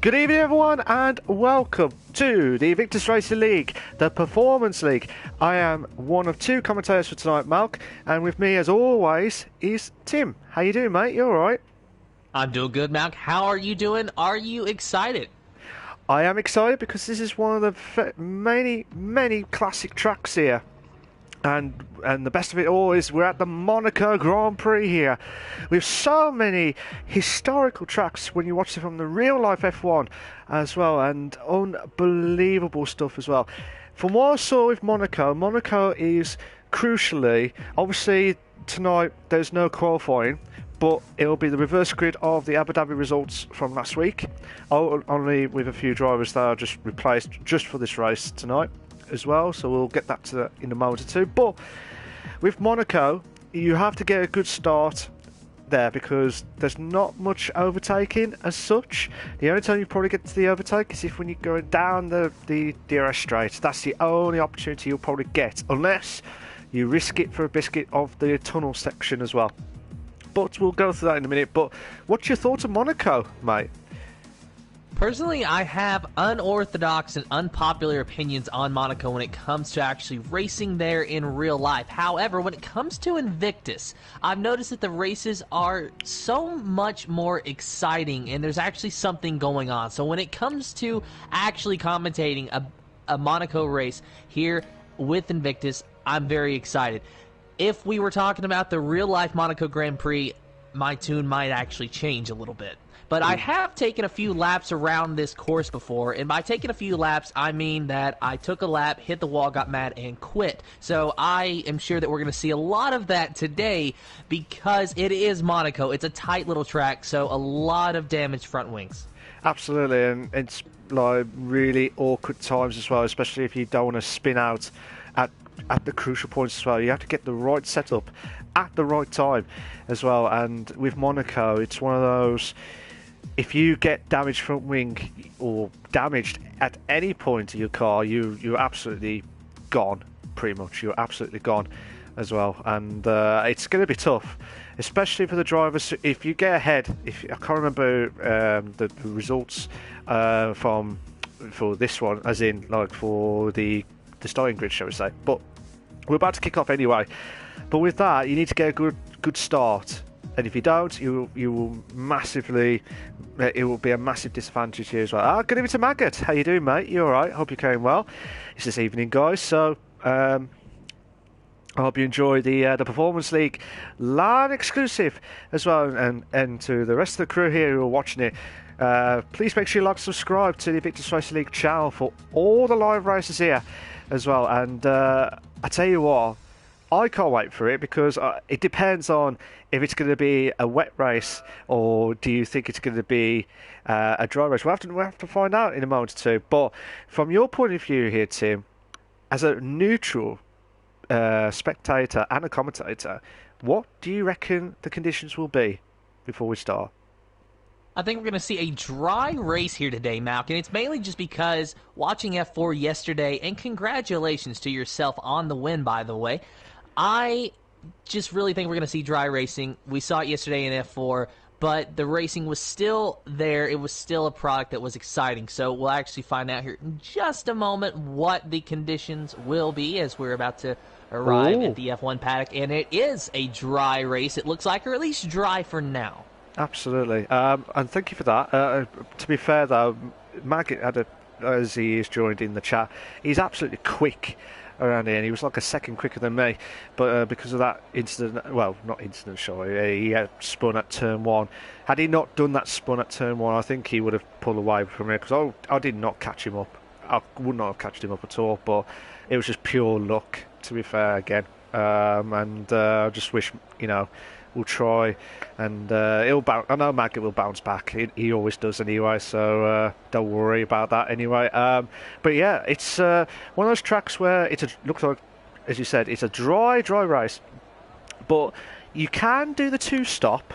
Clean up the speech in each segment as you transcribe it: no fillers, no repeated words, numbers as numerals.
Good evening, everyone, and welcome to the Invictus Racing League, the Performance League. I am one of two commentators for tonight, Malc, and with me, as always, is Tim. How you doing, mate? You all right? I'm doing good, Malc. How are you doing? Are you excited? I am excited because this is one of the many classic tracks here. And the best of it all is we're at the Monaco Grand Prix here. We have so many historical tracks when you watch it from the real life F1 as well, and unbelievable stuff as well. From what I saw with Monaco is crucially, obviously tonight there's no qualifying, but it'll be the reverse grid of the Abu Dhabi results from last week, only with a few drivers that are just replaced just for this race tonight as well, so we'll get that to in a moment or two. But with Monaco, you have to get a good start there because there's not much overtaking as such. The only time you probably get to the overtake is if when you're going down the DRS straight. That's the only opportunity you'll probably get, unless you risk it for a biscuit of the tunnel section as well. But we'll go through that in a minute. But what's your thoughts of Monaco, mate? Personally, I have unorthodox and unpopular opinions on Monaco when it comes to actually racing there in real life. However, when it comes to Invictus, I've noticed that the races are so much more exciting and there's actually something going on. So when it comes to actually commentating a Monaco race here with Invictus, I'm very excited. If we were talking about the real-life Monaco Grand Prix, my tune might actually change a little bit. But I have taken a few laps around this course before, and by taking a few laps, I mean that I took a lap, hit the wall, got mad, and quit. So I am sure that we're going to see a lot of that today because it is Monaco. It's a tight little track, so a lot of damaged front wings. Absolutely, and it's like really awkward times as well, especially if you don't want to spin out at the crucial points as well. You have to get the right setup at the right time as well, and with Monaco, it's one of those... If you get damaged front wing or damaged at any point of your car, you're absolutely gone, pretty much. You're absolutely gone as well. And it's going to be tough, especially for the drivers. If you get ahead, I can't remember the results for this one, as in like for the starting grid, shall we say. But we're about to kick off anyway. But with that, you need to get a good start. And if you don't, you will massively... It will be a massive disadvantage here as well. Good evening to Maggot. How you doing, mate? You all right? Hope you're going well. It's this evening, guys. So, I hope you enjoy the Performance League LAN exclusive as well. And to the rest of the crew here who are watching it, please make sure you like and subscribe to the Invictus Racing League channel for all the live races here as well. And I tell you what, I can't wait for it because it depends on if it's going to be a wet race or do you think it's going to be a dry race. We'll have to find out in a moment or two. But from your point of view here, Tim, as a neutral spectator and a commentator, what do you reckon the conditions will be before we start? I think we're going to see a dry race here today, Malc, and it's mainly just because watching F4 yesterday, and congratulations to yourself on the win, by the way, I just really think we're going to see dry racing. We saw it yesterday in F4, but the racing was still there. It was still a product that was exciting. So we'll actually find out here in just a moment what the conditions will be as we're about to arrive at the F1 paddock. And it is a dry race, it looks like, or at least dry for now. Absolutely. And thank you for that. To be fair, though, Maggot had as he is joined in the chat, he's absolutely quick around here, and he was like a second quicker than me, but because of that incident, well, not incident, sorry, he had spun at turn 1. Had he not done that spun at turn 1, I think he would have pulled away from me, because I did not catch him up. I would not have catched him up at all, but it was just pure luck, to be fair, again. I just wish, we'll try, and he'll bounce. I know Maggot will bounce back. He always does anyway, so don't worry about that anyway. But yeah, it's one of those tracks where looks like, as you said, it's a dry race. But you can do the 2-stop,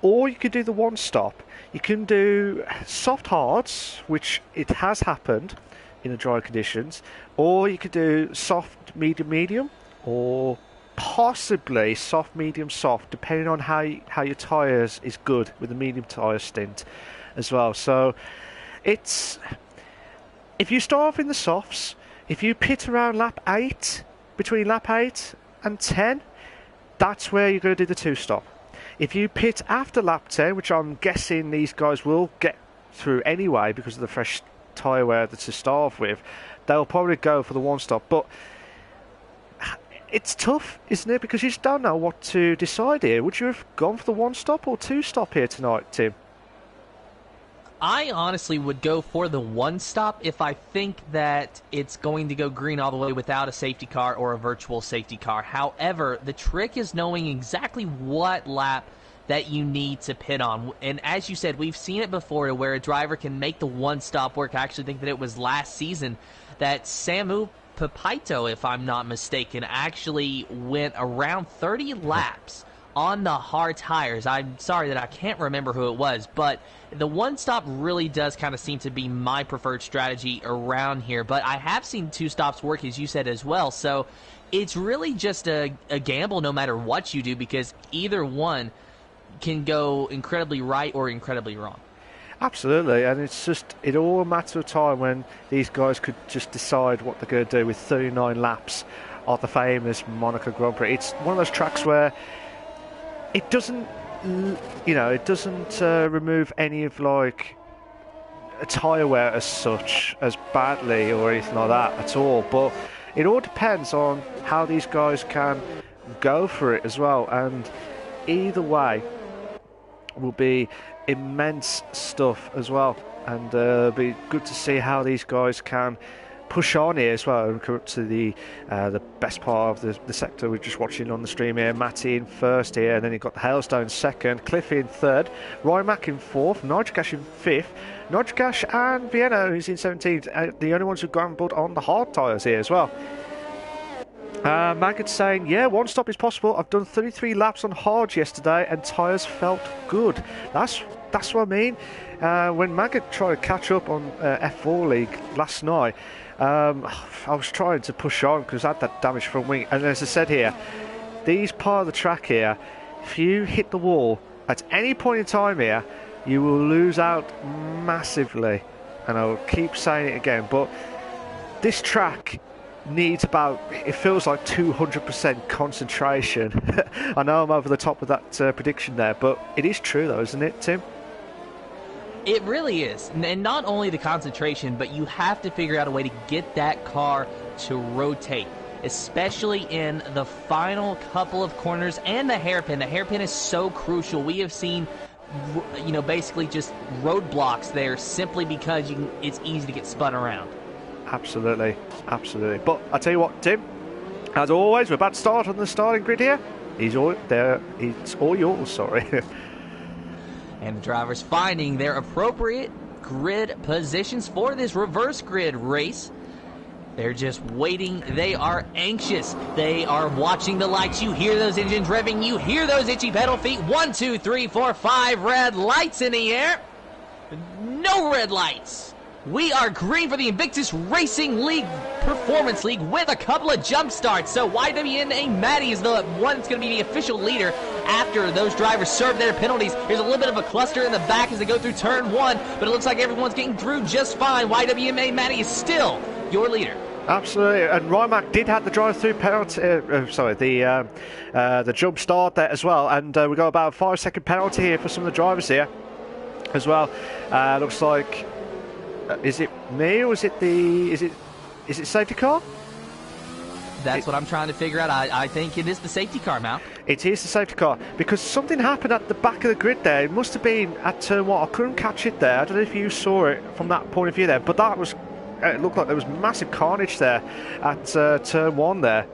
or you could do the 1-stop. You can do soft hards, which it has happened in the dry conditions, or you could do soft, medium, or possibly soft, medium, soft, depending on how your tyres is good with the medium tyre stint as well. So it's, if you start off in the softs, if you pit around lap 8, between lap 8 and 10, that's where you're going to do the 2-stop. If you pit after lap 10, which I'm guessing these guys will get through anyway because of the fresh tyre wear to start off with, they'll probably go for the 1-stop. But it's tough, isn't it? Because you just don't know what to decide here. Would you have gone for the 1-stop or 2-stop here tonight, Tim? I honestly would go for the 1-stop if I think that it's going to go green all the way without a safety car or a virtual safety car. However, the trick is knowing exactly what lap that you need to pit on. And as you said, we've seen it before where a driver can make the 1-stop work. I actually think that it was last season that Samu Pepito, if I'm not mistaken, actually went around 30 laps on the hard tires. I'm sorry that I can't remember who it was, but the 1-stop really does kind of seem to be my preferred strategy around here. But I have seen 2-stops work, as you said, as well. So it's really just a gamble no matter what you do, because either one can go incredibly right or incredibly wrong. Absolutely, and it's just, it all a matter of time when these guys could just decide what they're going to do with 39 laps of the famous Monaco Grand Prix. It's one of those tracks where it doesn't, it doesn't remove any of like a tyre wear as such, as badly or anything like that at all. But it all depends on how these guys can go for it as well. And either way will be immense stuff as well. And it'll be good to see how these guys can push on here as well and come up to the best part of the sector. We're just watching on the stream here. Matty in first here, and then you've got the Hailstone second, Cliffy in third, Rymac in fourth, Nigel in fifth, Nigel and Vienna, who's in 17th, the only ones who've gambled on the hard tyres here as well. Maggot's saying, yeah, 1-stop is possible. I've done 33 laps on hards yesterday and tyres felt good. That's what I mean. When Maggot tried to catch up on F4 League last night, I was trying to push on because I had that damaged front wing. And as I said here, these part of the track here, if you hit the wall at any point in time here, you will lose out massively. And I will keep saying it again, but this track needs about, it feels like 200% concentration. I know I'm over the top of that prediction there, but it is true though, isn't it, Tim? It really is. And not only the concentration, but you have to figure out a way to get that car to rotate, especially in the final couple of corners and the hairpin. The hairpin is so crucial. We have seen, basically just roadblocks there simply because it's easy to get spun around. Absolutely. But I tell you what, Tim, as always, we're about to start on the starting grid here. It's all yours, sorry. And the drivers finding their appropriate grid positions for this reverse grid race. They're just waiting. They are anxious. They are watching the lights. You hear those engines revving. You hear those itchy pedal feet. 1, 2, 3, 4, 5 red lights in the air. No red lights. We are green for the Invictus Racing League Performance League with a couple of jump starts. So YWMA Matty is the one that's going to be the official leader after those drivers serve their penalties. There's a little bit of a cluster in the back as they go through turn 1, but it looks like everyone's getting through just fine. YWMA Matty is still your leader. Absolutely, and Rymac did have the drive-through penalty. The jump start there as well, and we got about a 5-second penalty here for some of the drivers here as well. Looks like. Is it me or is it safety car? That's what I'm trying to figure out. I think it is the safety car, Malc. It is the safety car because something happened at the back of the grid there. It must have been at turn 1. I couldn't catch it there. I don't know if you saw it from that point of view there, but that was. It looked like there was massive carnage there at turn 1 there.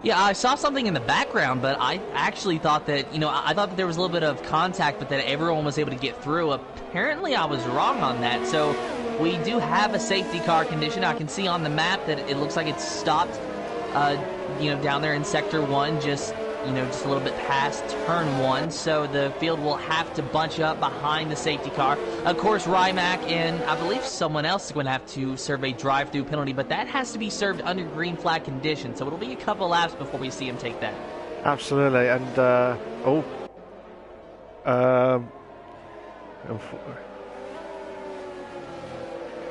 Yeah, I saw something in the background, but I actually thought that, I thought that there was a little bit of contact, but that everyone was able to get through. Apparently, I was wrong on that. So we do have a safety car condition. I can see on the map that it looks like it's stopped, down there in Sector 1, just a little bit past turn 1. So the field will have to bunch up behind the safety car. Of course, Rymac and I believe someone else is going to have to serve a drive-through penalty, but that has to be served under green flag conditions. So it'll be a couple laps before we see him take that. Absolutely. And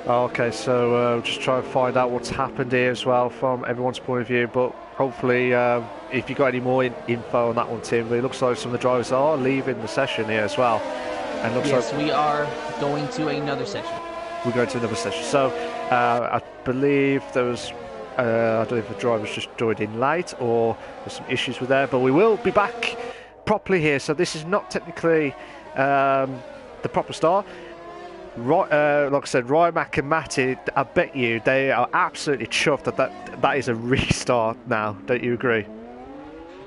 Okay, so just try and find out what's happened here as well from everyone's point of view. But hopefully, if you got any more info on that one, Tim, but it looks like some of the drivers are leaving the session here as well. And looks yes, like we are going to another session. We're going to another session. So I believe there was, I don't know if the drivers just joined in late or there's some issues with there, but we will be back properly here. So this is not technically the proper start. Right, like I said, Rymac and Matty, I bet you they are absolutely chuffed that is a restart now. Don't you agree?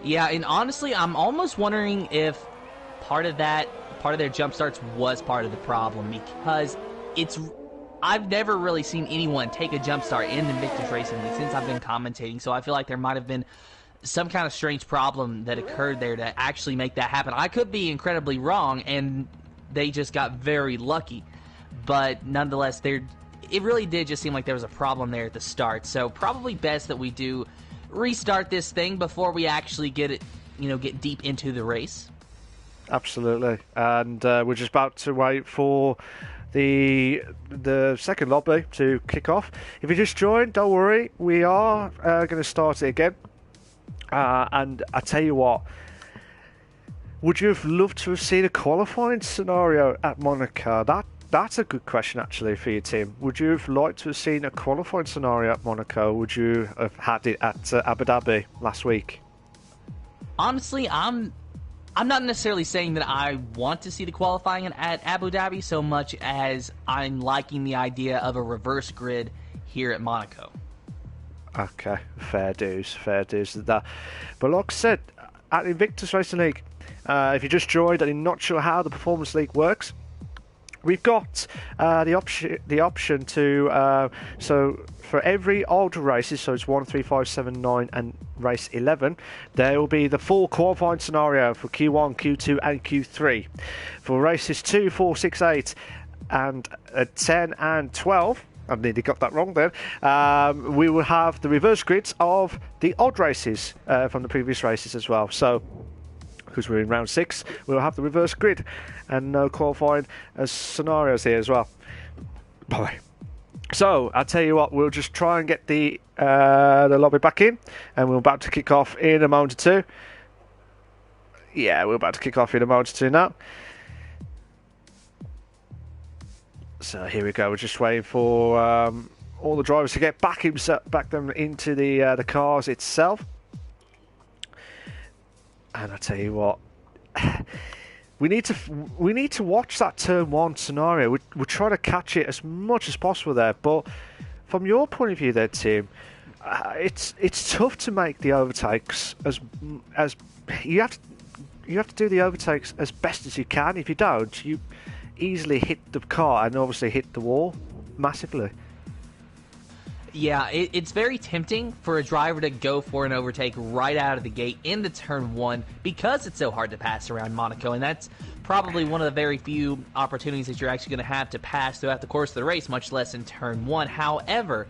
Yeah, and honestly, I'm almost wondering if part of their jump starts was part of the problem, because I've never really seen anyone take a jump start in the Invictus Racing League since I've been commentating, so I feel like there might have been some kind of strange problem that occurred there to actually make that happen. I could be incredibly wrong, and they just got very lucky. But nonetheless, it really did just seem like there was a problem there at the start. So probably best that we do restart this thing before we actually get deep into the race. Absolutely. And we're just about to wait for the second lobby to kick off. If you just joined, don't worry, we are going to start it again. And I tell you what, would you have loved to have seen a qualifying scenario at Monaco? That's a good question, actually, for your team. Would you have liked to have seen a qualifying scenario at Monaco? Would you have had it at Abu Dhabi last week? Honestly, I'm not necessarily saying that I want to see the qualifying at Abu Dhabi so much as I'm liking the idea of a reverse grid here at Monaco. Okay, fair dues to that. But like I said, at Invictus Racing League, if you just joined and you're not sure how the Performance League works, we've got the option to so for every ultra races, so it's 1, 3, 5, 7, 9 and race 11, there will be the full qualifying scenario for Q1, Q2 and Q3. For races 2, 4, 6, 8 and 10 and 12, I've nearly got that wrong then, we will have the reverse grids of the odd races from the previous races as well. So because we're in round 6, we'll have the reverse grid and no qualifying scenarios here as well. Bye. So I'll tell you what, we'll just try and get the lobby back in, and we're about to kick off in a moment or two. Yeah, we're about to kick off in a moment or two now. So here we go. We're just waiting for all the drivers to get back them into the cars itself. And I tell you what, we need to watch that turn 1 scenario. We'll try to catch it as much as possible there. But from your point of view, there, Tim, it's tough to make the overtakes as you have to do the overtakes as best as you can. If you don't, you easily hit the car and obviously hit the wall massively. Yeah, it's very tempting for a driver to go for an overtake right out of the gate into turn 1 because it's so hard to pass around Monaco, and that's probably one of the very few opportunities that you're actually going to have to pass throughout the course of the race, much less in turn 1. However,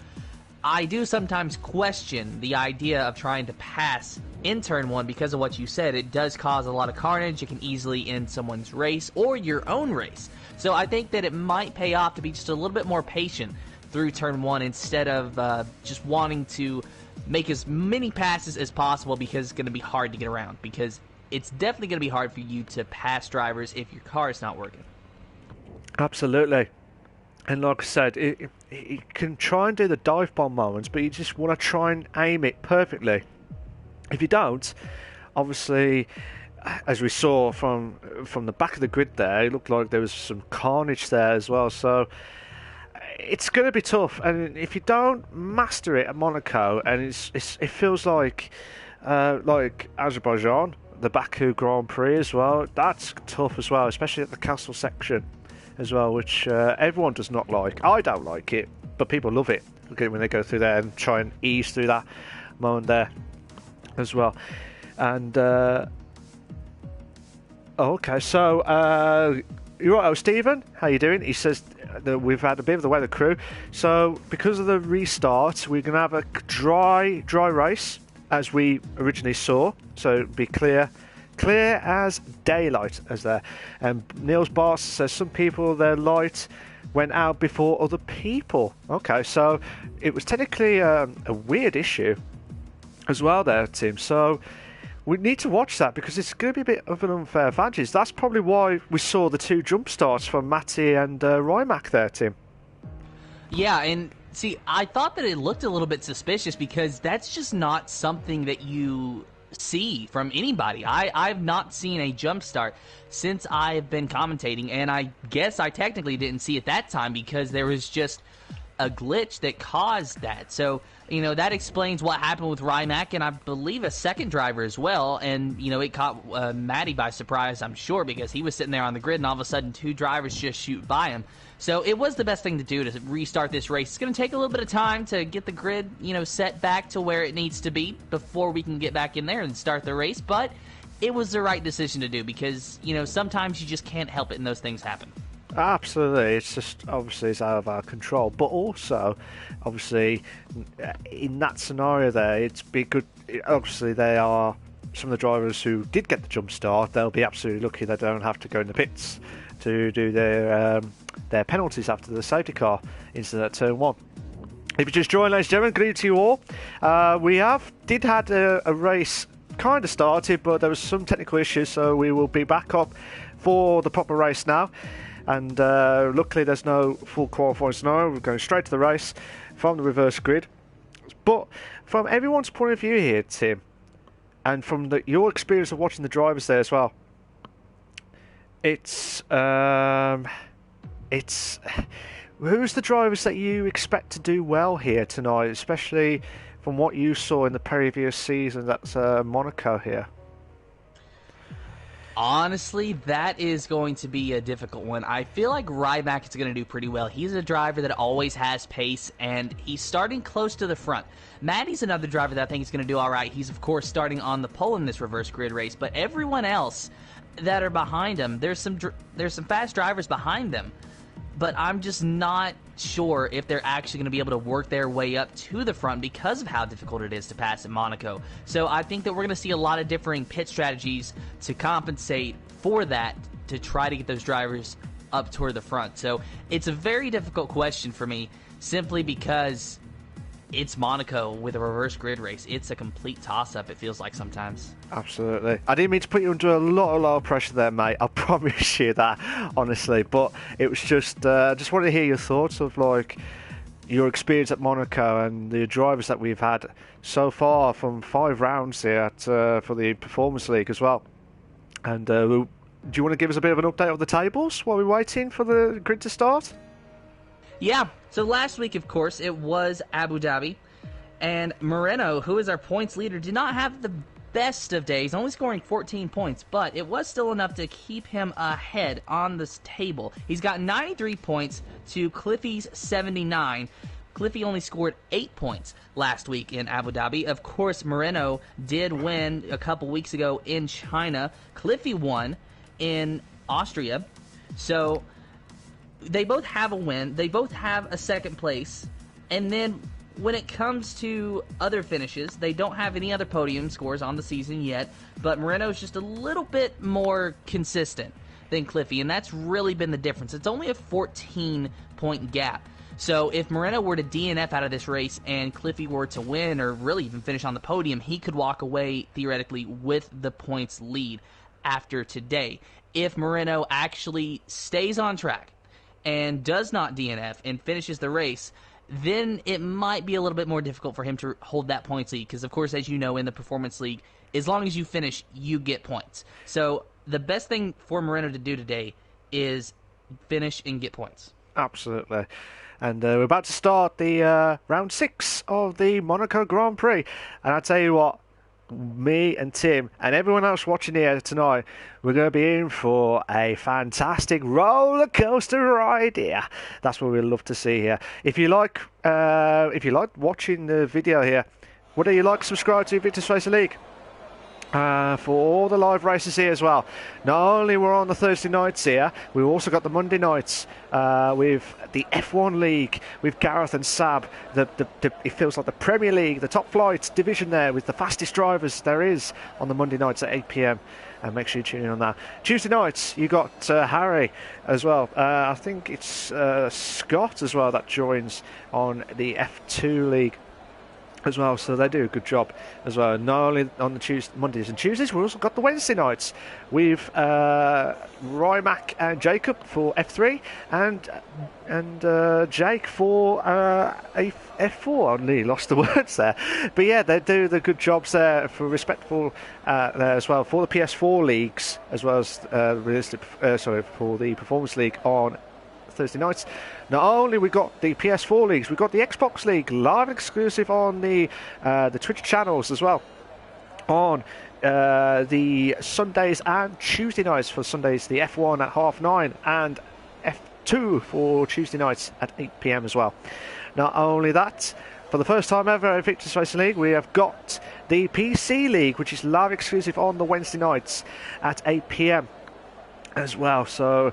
I do sometimes question the idea of trying to pass in turn 1 because of what you said. It does cause a lot of carnage. It can easily end someone's race or your own race. So I think that it might pay off to be just a little bit more patient through turn 1 instead of just wanting to make as many passes as possible, because it's going to be hard to get around, because it's definitely going to be hard for you to pass drivers if your car is not working. Absolutely. And like I said, it can try and do the dive bomb moments, but you just want to try and aim it perfectly. If you don't, obviously, as we saw from the back of the grid there, it looked like there was some carnage there as well. So it's going to be tough, and if you don't master it at Monaco, and it feels like Azerbaijan, the Baku Grand Prix as well, that's tough as well, especially at the castle section as well, which everyone does not like. I don't like it, but people love it. Look at it when they go through there and try and ease through that moment there as well. And okay, so you're right, Stephen, how you doing? He says that we've had a bit of the weather crew, so because of the restart, we're going to have a dry race as we originally saw, so be clear clear as daylight, as there. And Niels Boss says some people, their light went out before other people. Okay, so it was technically a weird issue as well there, Tim. So we need to watch that because it's going to be a bit of an unfair advantage. That's probably why we saw the 2 jump starts from Matty and Rymac there, Tim. Yeah, and see, I thought that it looked a little bit suspicious because that's just not something that you see from anybody. I've not seen a jump start since I've been commentating, and I guess I technically didn't see it that time because there was just a glitch that caused that. So, you know, that explains what happened with Rymac and I believe a second driver as well. And, you know, it caught Matty by surprise, I'm sure, because he was sitting there on the grid and all of a sudden 2 drivers just shoot by him. So it was the best thing to do to restart this race. It's going to take a little bit of time to get the grid, you know, set back to where it needs to be before we can get back in there and start the race. But it was the right decision to do because, you know, sometimes you just can't help it and those things happen. Absolutely, it's just obviously it's out of our control, but also obviously in that scenario there, it's be good. Obviously, they are some of the drivers who did get the jump start. They'll be absolutely lucky they don't have to go in the pits to do their penalties after the safety car incident at turn 1. If you just joined, ladies and gentlemen, good evening to you all. We did had a race kind of started, but there was some technical issues, so we will be back up for the proper race now. And luckily there's no full qualifying scenario. We're going straight to the race from the reverse grid. But from everyone's point of view here, Tim, and from your experience of watching the drivers there as well, it's who's the drivers that you expect to do well here tonight, especially from what you saw in the previous season, that's Monaco here? Honestly, that is going to be a difficult one. I feel like Ryback is going to do pretty well. He's a driver that always has pace, and he's starting close to the front. Matty's another driver that I think is going to do all right. He's, of course, starting on the pole in this reverse grid race, but everyone else that are behind him, there's some fast drivers behind them, but I'm just not sure if they're actually going to be able to work their way up to the front because of how difficult it is to pass at Monaco. So I think that we're going to see a lot of differing pit strategies to compensate for that to try to get those drivers up toward the front. So it's a very difficult question for me simply because it's Monaco with a reverse grid race. It's a complete toss-up, it feels like sometimes. Absolutely. I didn't mean to put you under a lot of pressure there, mate. I promise you that, honestly. But it was just wanted to hear your thoughts of, like, your experience at Monaco and the drivers that we've had so far from 5 rounds here for the Performance League as well. And do you want to give us a bit of an update of the tables while we're waiting for the grid to start? Yeah, so last week, of course, it was Abu Dhabi, and Moreno, who is our points leader, did not have the best of days, only scoring 14 points, but it was still enough to keep him ahead on this table. He's got 93 points to Cliffy's 79. Cliffy only scored 8 points last week in Abu Dhabi. Of course, Moreno did win a couple weeks ago in China. Cliffy won in Austria, so they both have a win. They both have a second place. And then when it comes to other finishes, they don't have any other podium scores on the season yet. But Moreno's just a little bit more consistent than Cliffy. And that's really been the difference. It's only a 14-point gap. So if Moreno were to DNF out of this race and Cliffy were to win or really even finish on the podium, he could walk away, theoretically, with the points lead after today. If Moreno actually stays on track and does not DNF and finishes the race, then it might be a little bit more difficult for him to hold that points lead because, of course, as you know, in the Performance League, as long as you finish, you get points. So the best thing for Moreno to do today is finish and get points. Absolutely. And we're about to start the round 6 of the Monaco Grand Prix. And I tell you what, me and Tim and everyone else watching here tonight, we're going to be in for a fantastic roller coaster ride here. That's what we'd love to see here. If you like watching the video here, would you like to subscribe to Invictus Racing League? for all the live races here as well. Not only we're on the Thursday nights here, we've also got the Monday nights with the F1 League with Gareth and Sab. It feels like the Premier League, the top flight division there with the fastest drivers there is on the Monday nights at 8 p.m. And make sure you tune in on that. Tuesday nights, you got Harry as well. I think it's Scott as well that joins on the F2 League as well, so they do a good job as well. Not only on the Mondays and Tuesdays, we've also got the Wednesday nights with Rymac and Jakob for F3 and Jake for F4. I nearly lost the words there, but yeah, they do the good jobs there for respectful there as well for the PS4 leagues as well as for the Performance League on Thursday nights. Not only we got the PS4 leagues, we got the Xbox League live exclusive on the Twitch channels as well on the Sundays and Tuesday nights. For Sundays, the F1 at 9:30 and F2 for Tuesday nights at 8 p.m. as well. Not only that, for the first time ever at Invictus Racing League, we have got the PC League, which is live exclusive on the Wednesday nights at 8 p.m. as well. So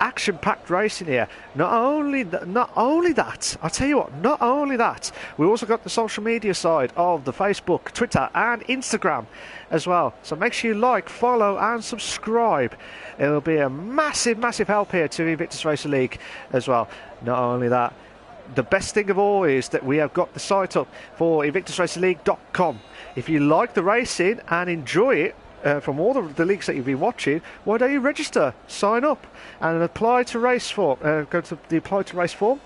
action-packed racing here. Not only that, I'll tell you what, not only that, we also got the social media side of the Facebook, Twitter and Instagram as well. So make sure you like, follow and subscribe. It'll be a massive, massive help here to Invictus Racing League as well. Not only that, the best thing of all is that we have got the site up for invictusracingleague.com. If you like the racing and enjoy it, from all the leagues that you've been watching, why don't you register, sign up, and apply to race form? Go to the apply to race form,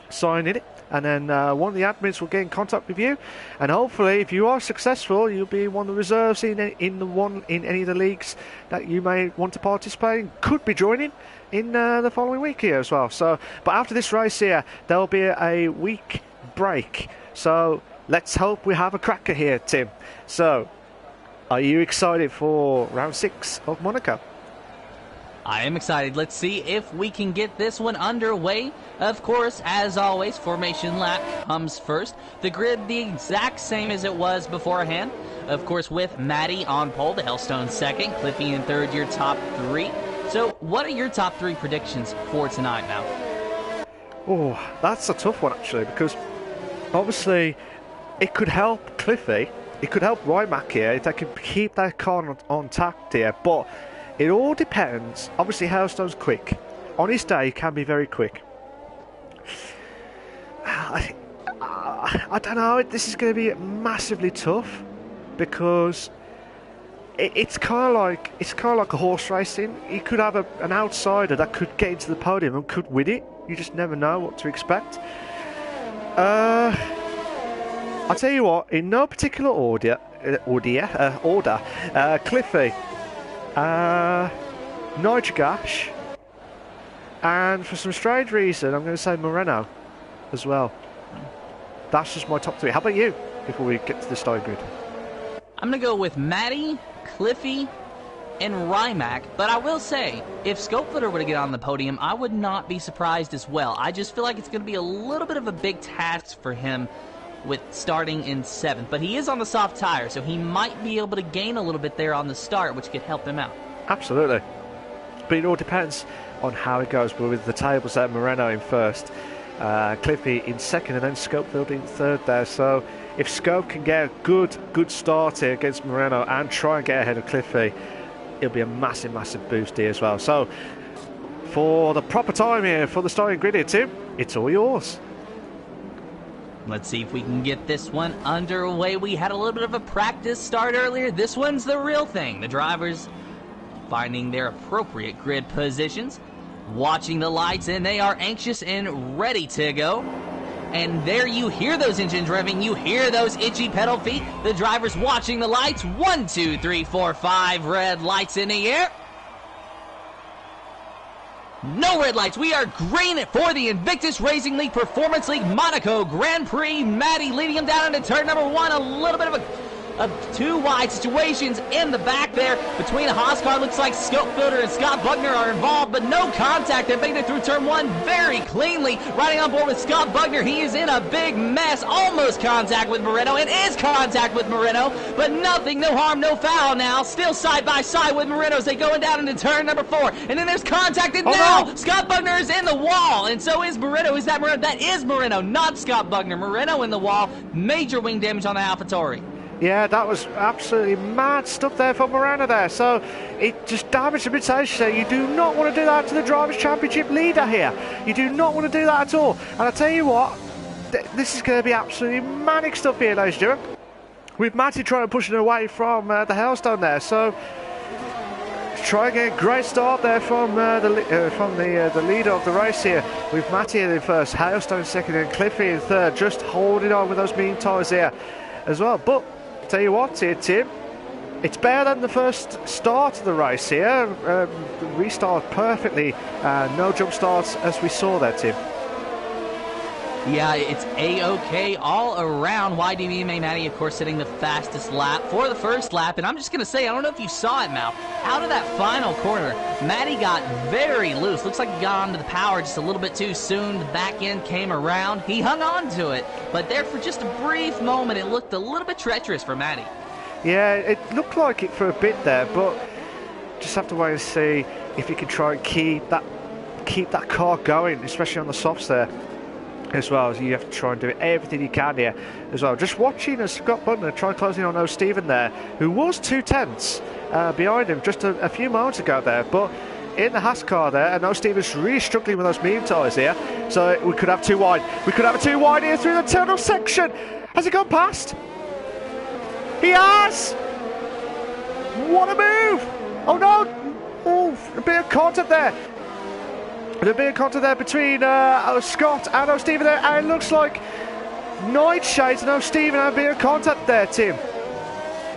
sign in it, and then one of the admins will get in contact with you. And hopefully, if you are successful, you'll be one of the reserves in any of the leagues that you may want to participate in. Could be joining in the following week here as well. So, but after this race here, there will be a week break. So let's hope we have a cracker here, Tim. So, are you excited for round 6 of Monaco? I am excited. Let's see if we can get this one underway. Of course, as always, formation lap comes first. The grid the exact same as it was beforehand. Of course, with Maddie on pole, the Hellstone second, Cliffy in third, your top 3. So what are your top 3 predictions for tonight now? Oh, that's a tough one actually, because obviously it could help Cliffy. It could help Rymac here if they can keep their car on tact here, but it all depends. Obviously, Hailstone's quick. On his day, he can be very quick. I don't know. This is going to be massively tough because it's kind of like a horse racing. You could have an outsider that could get into the podium and could win it. You just never know what to expect. I'll tell you what, in no particular order, Cliffy, Nigel, and for some strange reason, I'm going to say Moreno as well. That's just my top 3. How about you, before we get to the starting grid? I'm going to go with Maddie, Cliffy, and Rymac, but I will say, if Scopefitter were to get on the podium, I would not be surprised as well. I just feel like it's going to be a little bit of a big task for him with starting in 7th, but he is on the soft tire, so he might be able to gain a little bit there on the start, which could help him out. Absolutely, but it all depends on how it goes. But with the tables there, Moreno in first, Cliffy in second, and then Scopefield in third there. So if Scope can get a good start here against Moreno and try and get ahead of Cliffy, it'll be a massive, massive boost here as well. So for the proper time here for the starting grid here, Tim, it's all yours. Let's see if we can get this one underway. We had a little bit of a practice start earlier. This one's the real thing. The drivers finding their appropriate grid positions, watching the lights, and they are anxious and ready to go. And there you hear those engines revving. You hear those itchy pedal feet. The drivers watching the lights. 1, 2, 3, 4, 5 red lights in the air. No red lights. We are green for the Invictus Racing League Performance League Monaco Grand Prix. Maddie leading him down into turn number 1. A little bit of of two wide situations in the back there between a Haas car. Looks like Scopefielder and Scott Bugner are involved, but no contact. They're making it through turn one very cleanly. Riding on board with Scott Bugner, he is in a big mess. Almost contact with Moreno. It is contact with Moreno, but nothing, no harm, no foul now. Still side by side with Moreno as they going down into turn number 4. And then there's contact, and now no. Scott Bugner is in the wall, and so is Moreno. Is that Moreno? That is Moreno, not Scott Bugner. Moreno in the wall. Major wing damage on the AlphaTauri. Yeah, that was absolutely mad stuff there for Moreno there. So it just damaged the midsection there. You do not want to do that to the Drivers' Championship leader here. You do not want to do that at all. And I tell you what, this is going to be absolutely manic stuff here, ladies and gentlemen. With Matty trying to push it away from the Hailstone there. So try and get a great start there from the leader of the race here, with Matty in first, Hailstone second, and Cliffy in third, just holding on with those mean tyres there as well. But tell you what here, Tim, it's better than the first start of the race here. Restart perfectly, no jump starts as we saw there, Tim. Yeah, it's A-OK all around. YDB Matty, of course, hitting the fastest lap for the first lap. And I'm just going to say, I don't know if you saw it, Mal. Out of that final corner, Matty got very loose. Looks like he got onto the power just a little bit too soon. The back end came around. He hung on to it. But there for just a brief moment, it looked a little bit treacherous for Matty. Yeah, it looked like it for a bit there, but just have to wait and see if you can try and keep that car going, especially on the softs there. As well as you have to try and do everything you can here as well. Just watching as Scott Butler try closing on O'Stephen there, who was 2/10 behind him just a few moments ago there, but in the Haas car there, and O'Stephen's really struggling with those medium tyres here, so we could have too wide. We could have a too wide here through the tunnel section. Has he gone past? He has! What a move! Oh no! Oh, a bit of contact there. There's a bit of contact there between Scott and O'Stephen there, and it looks like Nightshades and O'Stephen have a bit of contact there, Tim.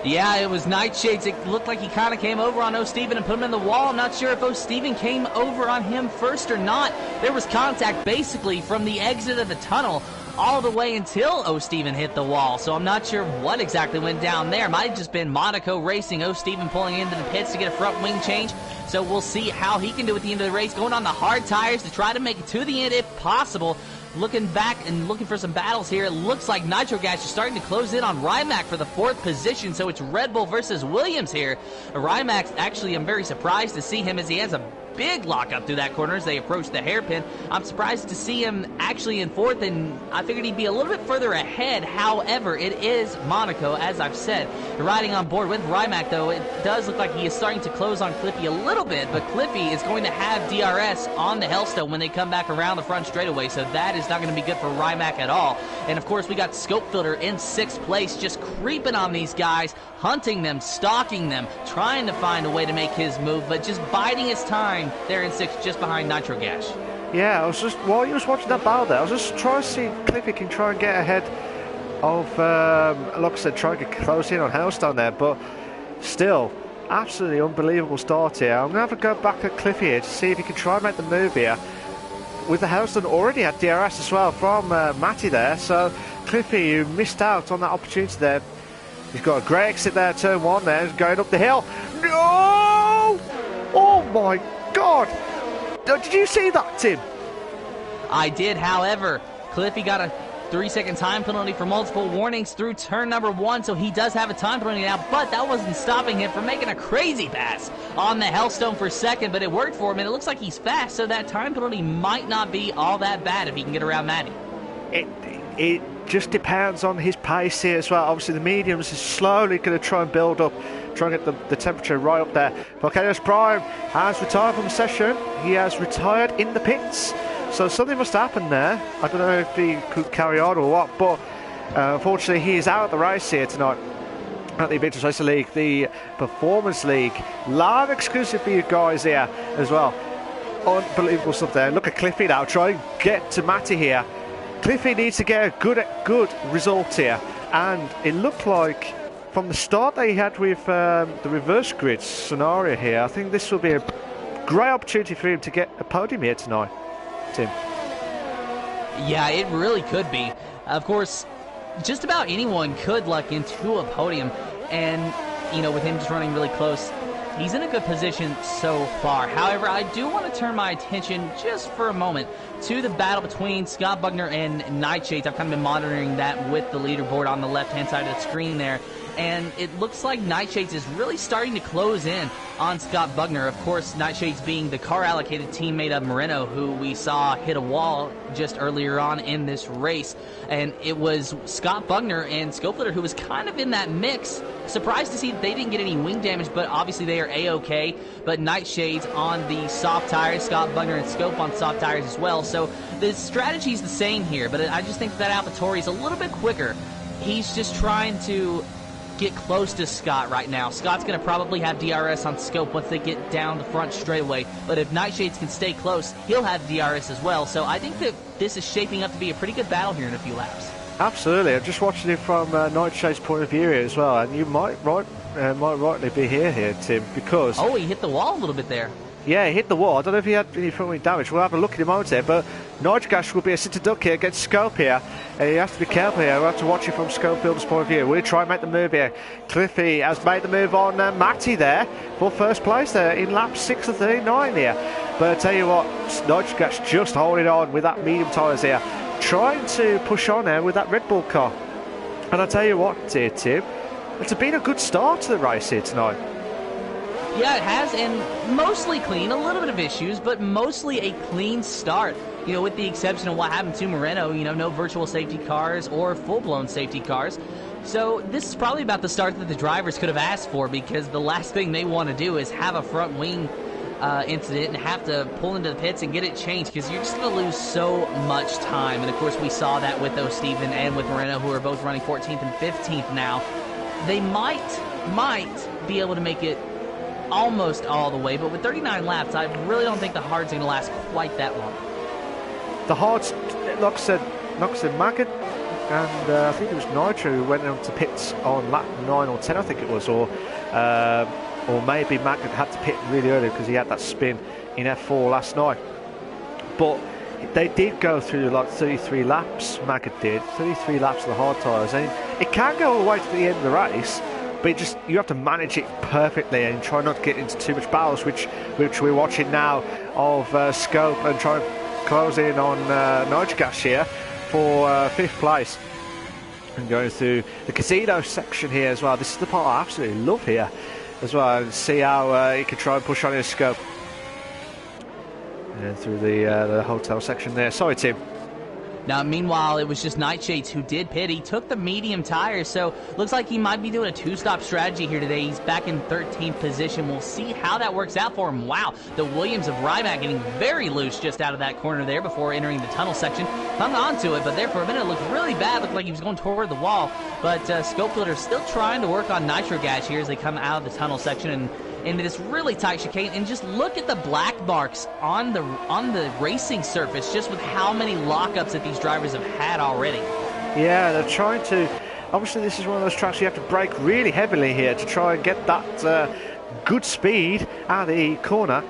Yeah, it was Nightshades. It looked like he kind of came over on O'Stephen and put him in the wall. I'm not sure if O'Stephen came over on him first or not. There was contact basically from the exit of the tunnel all the way until O'Stephen hit the wall. So I'm not sure what exactly went down there. Might have just been Monaco racing, O'Stephen pulling into the pits to get a front wing change. So we'll see how he can do at the end of the race, going on the hard tires to try to make it to the end if possible. Looking back and looking for some battles here, it looks like Nitro Gas is starting to close in on Rimac for the 4th position, so it's Red Bull versus Williams here. Rimac, actually, I'm very surprised to see him as he has a big lockup through that corner as they approach the hairpin. I'm surprised to see him actually in 4th, and I figured he'd be a little bit further ahead. However, it is Monaco, as I've said. Riding on board with Rimac, though, it does look like he is starting to close on Cliffy a little bit, but Cliffy is going to have DRS on the Hellstone when they come back around the front straightaway, so that is not going to be good for Rimac at all. And, of course, we got Scopefielder in 6th place, just creeping on these guys, hunting them, stalking them, trying to find a way to make his move, but just biding his time there in 6th, just behind Nitro Gas. Yeah, I was just, while you was watching that battle there, I was just trying to see if Cliffy can try and get ahead of, like I said, try and get close in on Hailstone there, but still, absolutely unbelievable start here. I'm going to have to go back at Cliffy here to see if he can try and make the move here. With the Hailstone already had DRS as well from Matty there, so Cliffy, you missed out on that opportunity there. He's got a great exit there, turn 1 there, going up the hill. No! Oh my God! Did you see that, Tim? I did, however, Cliffy got a 3-second time penalty for multiple warnings through turn number 1, so he does have a time penalty now, but that wasn't stopping him from making a crazy pass on the Hellstone for 2nd, but it worked for him, and it looks like he's fast, so that time penalty might not be all that bad if he can get around Matty. It just depends on his pace here as well. Obviously, the mediums is slowly going to try and build up, try and get the temperature right up there. Volcano's Prime has retired from the session. He has retired in the pits. So something must happen there. I don't know if he could carry on or what, but unfortunately, he is out of the race here tonight at the Invictus Racing League, the Performance League. Live exclusive for you guys here as well. Unbelievable stuff there. Look at Cliffy now, trying to get to Matty here. Cliffy needs to get a good result here, and it looked like from the start that he had with the reverse grid scenario here, I think this will be a great opportunity for him to get a podium here tonight, Tim. Yeah, it really could be. Of course, just about anyone could luck into a podium. And, you know, with him just running really close, he's in a good position so far. However, I do want to turn my attention just for a moment to the battle between Scott Bugner and Nightshades. I've kind of been monitoring that with the leaderboard on the left-hand side of the screen there. And it looks like Nightshades is really starting to close in on Scott Bugner. Of course, Nightshades being the car-allocated teammate of Moreno, who we saw hit a wall just earlier on in this race. And it was Scott Bugner and Scopelitter who was kind of in that mix. Surprised to see that they didn't get any wing damage, but obviously they are A-OK. But Nightshades on the soft tires, Scott Bugner and Scope on soft tires as well. So the strategy is the same here, but I just think that AlphaTauri is a little bit quicker. He's just trying to get close to Scott right now. Scott's going to probably have DRS on Scope once they get down the front straightaway, but if Nightshades can stay close, he'll have DRS as well. So I think that this is shaping up to be a pretty good battle here in a few laps. Absolutely. I'm just watching it from Nightshade's point of view here as well, and you might rightly be here, Tim, because... Oh, he hit the wall a little bit there. Yeah, he hit the wall. I don't know if he had any front wing damage. We'll have a look in a moment here, but Nightgash will be a sit to duck here against Scope here. And you have to be careful here. We'll have to watch it from Scope Builder's point of view. We'll try and make the move here. Cliffy has made the move on Matty there for first place there in lap 6 of 39 here. But I tell you what, Nightgash just holding on with that medium tyres here, trying to push on there with that Red Bull car. And I tell you what, dear Tim, it's been a good start to the race here tonight. Yeah, it has, and mostly clean. A little bit of issues, but mostly a clean start. You know, with the exception of what happened to Moreno, you know, no virtual safety cars or full-blown safety cars. So this is probably about the start that the drivers could have asked for, because the last thing they want to do is have a front wing incident and have to pull into the pits and get it changed, because you're just going to lose so much time. And, of course, we saw that with O'Steven and with Moreno, who are both running 14th and 15th now. They might be able to make it almost all the way, but with 39 laps, I really don't think the hard's going to last quite that long. The hard's, like I said, Maggot, and I think it was Nitro who went on to pits on lap 9 or 10, I think it was, or maybe Maggot had to pit really early because he had that spin in F4 last night. But they did go through like 33 laps, Maggot did, 33 laps of the hard tyres, and it can go all the way to the end of the race. But you have to manage it perfectly and try not to get into too much battles, which we're watching now of Scope, and try and close in on Nightgash here for 5th place. And going through the casino section here as well. This is the part I absolutely love here as well, and see how he can try and push on his Scope. And through the hotel section there. Sorry, Tim. Now, meanwhile, it was just Nightshades who did pit. He took the medium tires, so looks like he might be doing a two-stop strategy here today. He's back in 13th position. We'll see how that works out for him. Wow, the Williams of Ryback getting very loose just out of that corner there before entering the tunnel section. Hung on to it, but there for a minute it looked really bad. Looked like he was going toward the wall. But Scopebuilder still trying to work on Nitro Gas here as they come out of the tunnel section and into this really tight chicane, and just look at the black marks on the racing surface, just with how many lockups that these drivers have had already. Yeah, they're trying to, obviously this is one of those tracks you have to brake really heavily here to try and get that good speed out of the corner,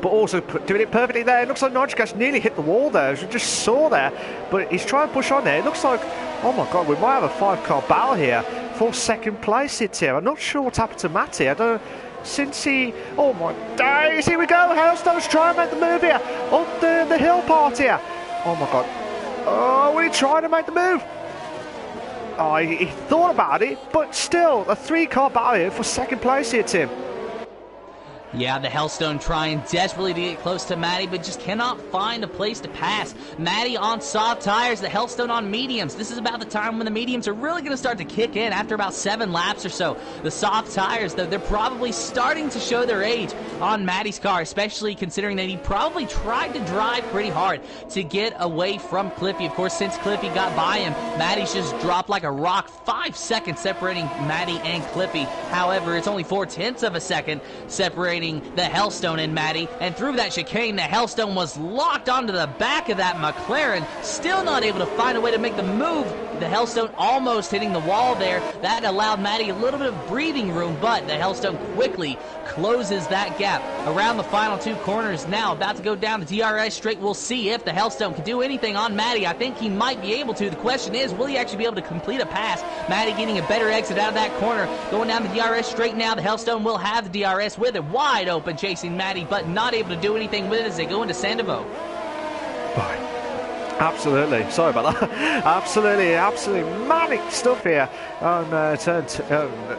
but also doing it perfectly there. It looks like Nightgash nearly hit the wall there, as we just saw there, but he's trying to push on there. It looks like, oh my god, we might have a 5-car battle here for 2nd place. It's here. I'm not sure what's happened to Matty. I don't know. Since he, oh my days, here we go, Hailstone's trying to make the move here, up the hill part here. Oh my god, oh, will he try to make the move? Oh, he thought about it, but still, a 3-car battle here for 2nd place here, Tim. Yeah, the Hellstone trying desperately to get close to Matty, but just cannot find a place to pass. Matty on soft tires, the Hellstone on mediums. This is about the time when the mediums are really going to start to kick in after about 7 laps or so. The soft tires, though, they're probably starting to show their age on Matty's car, especially considering that he probably tried to drive pretty hard to get away from Cliffy. Of course, since Cliffy got by him, Matty's just dropped like a rock. 5 seconds separating Matty and Cliffy. However, it's only 0.4 of a second separating separating the Hellstone and Matty, and through that chicane, the Hellstone was locked onto the back of that McLaren, still not able to find a way to make the move. The Hellstone almost hitting the wall there. That allowed Matty a little bit of breathing room, but the Hellstone quickly closes that gap. Around the final two corners now, about to go down the DRS straight. We'll see if the Hellstone can do anything on Matty. I think he might be able to. The question is, will he actually be able to complete a pass? Matty getting a better exit out of that corner. Going down the DRS straight now. The Hellstone will have the DRS with it wide open, chasing Matty, but not able to do anything with it as they go into Sandoval. Boy. Absolutely, sorry about that. absolutely manic stuff here on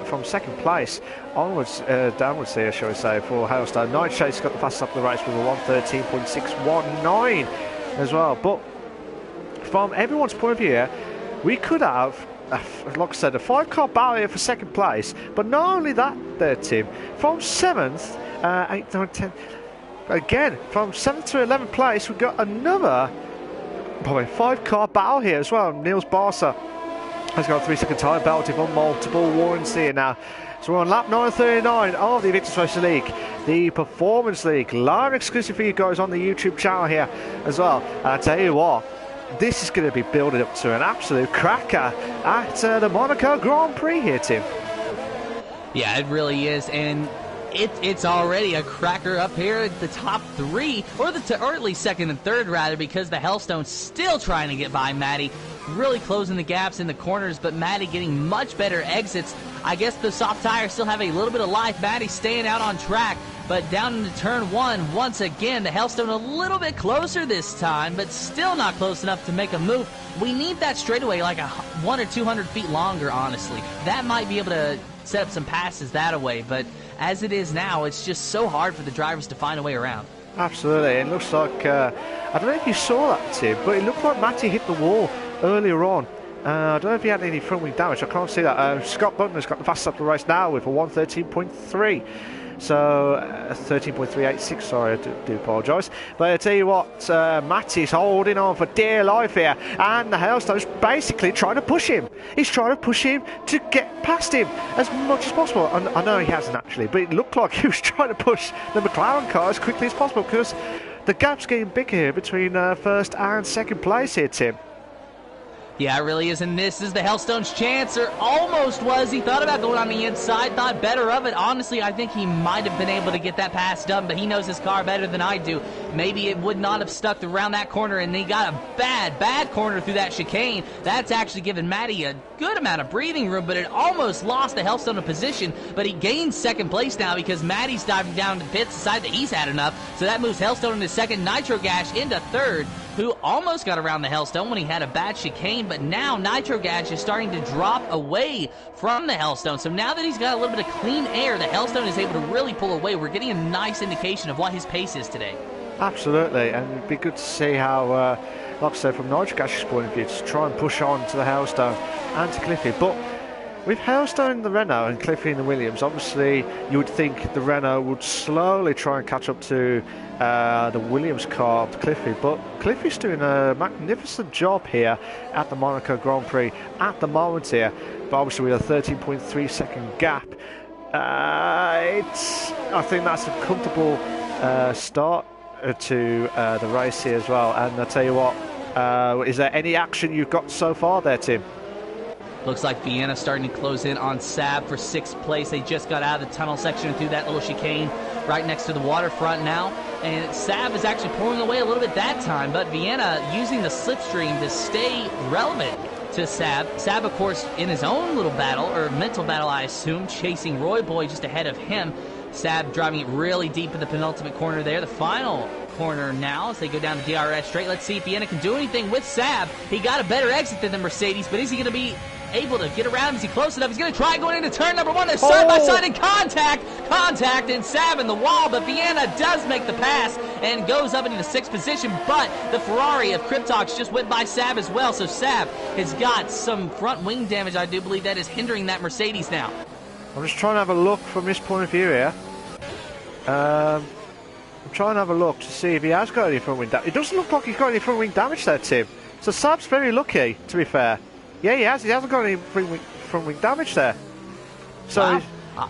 from second place onwards, downwards here, shall we say, for Hailstone. Nightshade's got the fastest up the race with a 1:13.619 as well. But from everyone's point of view here, we could have, like I said, a 5-car battle here for second place. But not only that, there, Tim, from 7th, 8th, 9th, 10th, again, from 7th to 11th place, we've got another probably 5-car battle here as well. Niels Barca has got a 3-second time penalty on multiple warrants here now. So we're on lap 939 of the Invictus Racing League, the Performance League, live exclusive for you guys on the YouTube channel here as well. And I tell you what, this is going to be building up to an absolute cracker at the Monaco Grand Prix here, Tim. Yeah, it really is, and it's already a cracker up here at the top three, or at least second and third rather, because the Hellstone's still trying to get by Matty, really closing the gaps in the corners, but Matty getting much better exits. I guess the soft tires still have a little bit of life. Matty staying out on track, but down into turn one, once again, the Hellstone a little bit closer this time, but still not close enough to make a move. We need that straightaway like 100 or 200 feet longer, honestly. That might be able to set up some passes that way, but as it is now, it's just so hard for the drivers to find a way around. Absolutely. It looks like, I don't know if you saw that, Tim, but it looked like Matty hit the wall earlier on. I don't know if he had any front wing damage. I can't see that. Scott Butler's got the fastest up the race now with a 1:13.3. So 13.386, sorry, I do apologise. But I tell you what, Matty's holding on for dear life here, and the Hailstone's basically trying to push him. He's trying to push him to get past him as much as possible. And I know he hasn't actually, but it looked like he was trying to push the McLaren car as quickly as possible, because the gap's getting bigger here between first and second place here, Tim. Yeah, it really is, and this is the Hellstone's chance, or almost was. He thought about going on the inside, thought better of it. Honestly, I think he might have been able to get that pass done, but he knows his car better than I do. Maybe it would not have stuck around that corner, and he got a bad corner through that chicane. That's actually given Matty a good amount of breathing room, but it almost lost the Hellstone a position, but he gains second place now because Matty's diving down to the pits, decided that he's had enough, so that moves Hellstone into second, Nitro Gash into third, who almost got around the Hellstone when he had a bad chicane, but now Nitro Gash is starting to drop away from the Hellstone. So now that he's got a little bit of clean air, the Hellstone is able to really pull away. We're getting a nice indication of what his pace is today. Absolutely, and it'd be good to see how, like I said, from Nitro Gash's point of view, to try and push on to the Hellstone and to Cliffy. But with Hellstone in the Renault and Cliffy in the Williams, obviously you would think the Renault would slowly try and catch up to the Williams car of Cliffy, but Cliffy's doing a magnificent job here at the Monaco Grand Prix at the moment here, but obviously with a 13.3 second gap. I think that's a comfortable start to the race here as well. And I tell you what, is there any action you've got so far there, Tim? Looks like Vienna starting to close in on Sab for 6th place. They just got out of the tunnel section through that little chicane right next to the waterfront now. And Sab is actually pulling away a little bit that time, but Vienna using the slipstream to stay relevant to Sab. Sab, of course, in his own little battle, or mental battle, I assume, chasing Roy Boy just ahead of him. Sab driving it really deep in the penultimate corner there. The final corner now as they go down the DRS straight. Let's see if Vienna can do anything with Sab. He got a better exit than the Mercedes, but is he going to be able to get around? Is he close enough? He's going to try going into turn number one. They're side-by-side in contact, and Sab in the wall, but Vienna does make the pass and goes up into the 6th position, but the Ferrari of Cryptox just went by Sab as well, so Sab has got some front wing damage, I do believe, that is hindering that Mercedes now. I'm just trying to have a look from this point of view here. I'm trying to have a look to see if he has got any front wing damage. It doesn't look like he's got any front wing damage there, Tim. So Sab's very lucky, to be fair. Yeah, he has. He hasn't got any front wing damage there. So wow.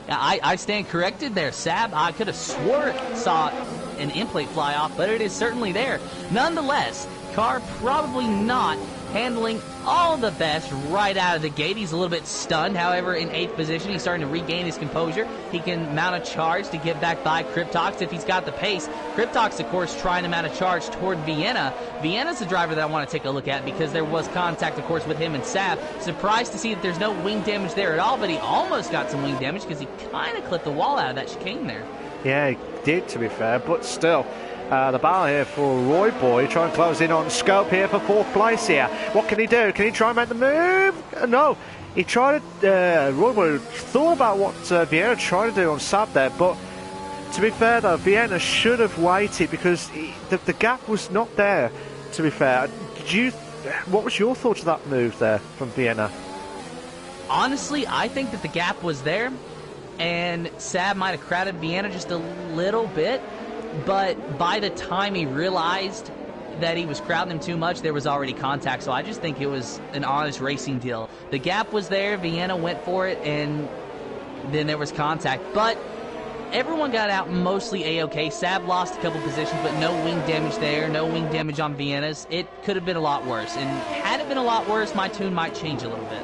I stand corrected there, Sab. I could have swore saw an end plate fly off, but it is certainly there. Nonetheless, car probably not handling all the best right out of the gate. He's a little bit stunned. However, in 8th position, he's starting to regain his composure. He can mount a charge to get back by Cryptox if he's got the pace. Cryptox, of course, trying to mount a charge toward Vienna. Vienna's the driver that I want to take a look at because there was contact, of course, with him and Sab. Surprised to see that there's no wing damage there at all, but he almost got some wing damage because he kind of clipped the wall out of that chicane there. Yeah, he did, to be fair, but still. The battle here for Roy Boy, trying to close in on Scope here for 4th place here. What can he do? Can he try and make the move? No. He tried to, Roy Boy thought about what Vienna tried to do on Sab there, but to be fair though, Vienna should have waited because the gap was not there, to be fair. What was your thoughts of that move there from Vienna? Honestly, I think that the gap was there, and Sab might have crowded Vienna just a little bit. But by the time he realized that he was crowding him too much, there was already contact. So I just think it was an honest racing deal. The gap was there, Vienna went for it, and then there was contact. But everyone got out mostly A-OK. Sab lost a couple positions, but no wing damage there, no wing damage on Vienna's. It could have been a lot worse. And had it been a lot worse, my tune might change a little bit.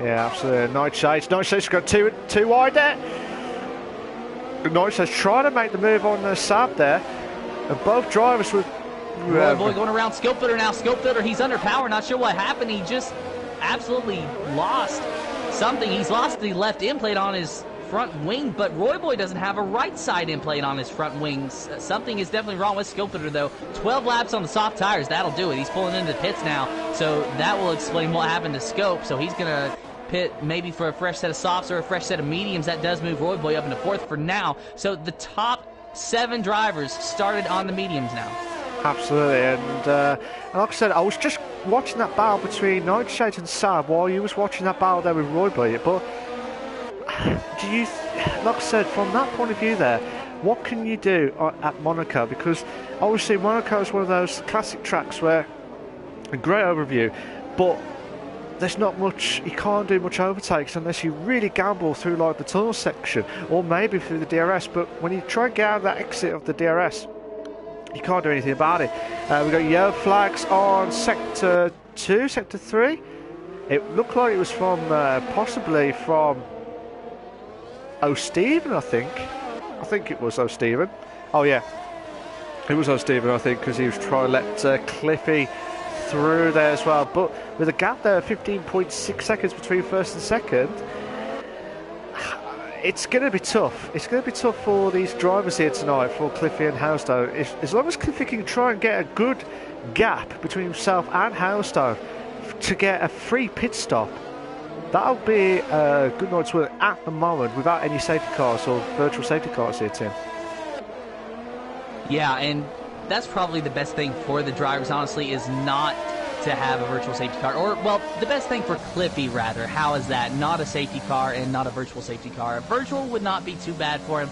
Yeah, absolutely. Nightshade's got too wide there. Nightshade's trying to make the move on Sab there, and both drivers were. Roy Boy going around Scope Builder now. Scope Builder, he's under power. Not sure what happened. He just absolutely lost something. He's lost the left end plate on his front wing, but Roy Boy doesn't have a right side end plate on his front wings. Something is definitely wrong with Scope Builder, though. 12 laps on the soft tires, that'll do it. He's pulling into the pits now, so that will explain what happened to Scope. So he's going to pit maybe for a fresh set of softs or a fresh set of mediums. That does move Roy Boy up into 4th for now. So the top 7 drivers started on the mediums now. Absolutely, and like I said, I was just watching that battle between Nightshade and Sab while you was watching that battle there with Roy Boy. But do you, like I said, from that point of view there, what can you do at Monaco? Because obviously Monaco is one of those classic tracks where a great overview, but there's not much, you can't do much overtakes unless you really gamble through like the tunnel section or maybe through the DRS. But when you try and get out of that exit of the DRS, you can't do anything about it. We've got yellow flags on Sector 2, Sector 3. It looked like it was from, possibly from O'Stephen, I think. I think it was O'Stephen. Oh yeah, it was O'Stephen, I think, because he was trying to let Cliffy through there as well. But with a gap there of 15.6 seconds between first and second, it's going to be tough. It's going to be tough for these drivers here tonight, for Cliffy and Hailstone. As long as Cliffy can try and get a good gap between himself and Hailstone to get a free pit stop, that'll be a good night's work at the moment without any safety cars or virtual safety cars here, Tim. Yeah, and that's probably the best thing for the drivers, honestly, is not to have a virtual safety car. Or, well, the best thing for Cliffy, rather. How is that? Not a safety car and not a virtual safety car. A virtual would not be too bad for him.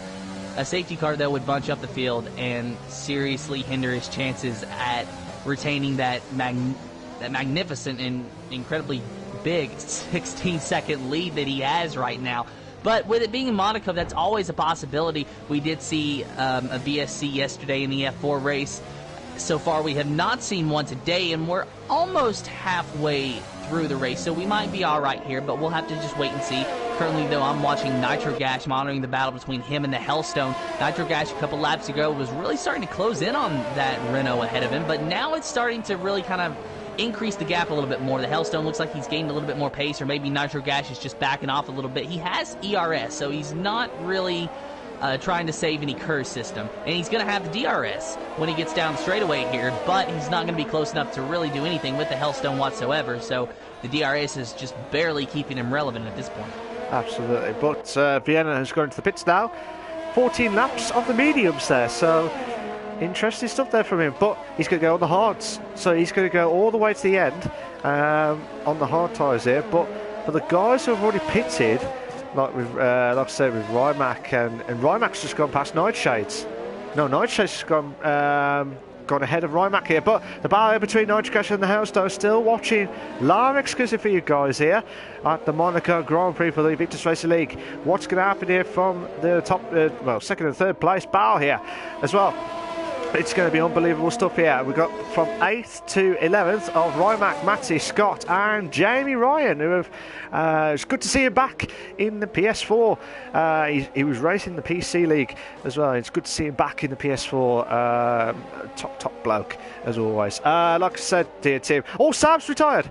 A safety car, though, would bunch up the field and seriously hinder his chances at retaining that magnificent and incredibly big 16-second lead that he has right now. But with it being in Monaco, that's always a possibility. We did see a VSC yesterday in the F4 race. So far, we have not seen one today, and we're almost halfway through the race, so we might be all right here, but we'll have to just wait and see. Currently, though, I'm watching Nitro Gash, monitoring the battle between him and the Hellstone. Nitro Gash, a couple laps ago, was really starting to close in on that Renault ahead of him, but now it's starting to really kind of increase the gap a little bit more. The Hellstone looks like he's gained a little bit more pace, or maybe Nitro Gash is just backing off a little bit. He has ERS, so he's not really trying to save any curve system. And he's going to have the DRS when he gets down the straightaway here, but he's not going to be close enough to really do anything with the Hellstone whatsoever, so the DRS is just barely keeping him relevant at this point. Absolutely, but Vienna has gone into the pits now. 14 laps of the mediums there, so interesting stuff there from him, but he's going to go on the hards, so he's going to go all the way to the end on the hard tyres here. But for the guys who have already pitted, like I said, with Rymac, and Rymac's just gone past Nightshades. No, Nightshade's just gone gone ahead of Rymac here, but the battle between Nitro Crash and the House though, still watching live exclusive for you guys here at the Monaco Grand Prix for the Invictus Racing League. What's going to happen here from the top, second and third place battle here as well? It's going to be unbelievable stuff here. We've got from 8th to 11th of Rymac, Matty, Scott and Jamie Ryan, who have, it's good to see him back in the PS4. He was racing the PC League as well. It's good to see him back in the PS4. Top bloke, as always. Like I said, dear team. Oh, Sab's retired.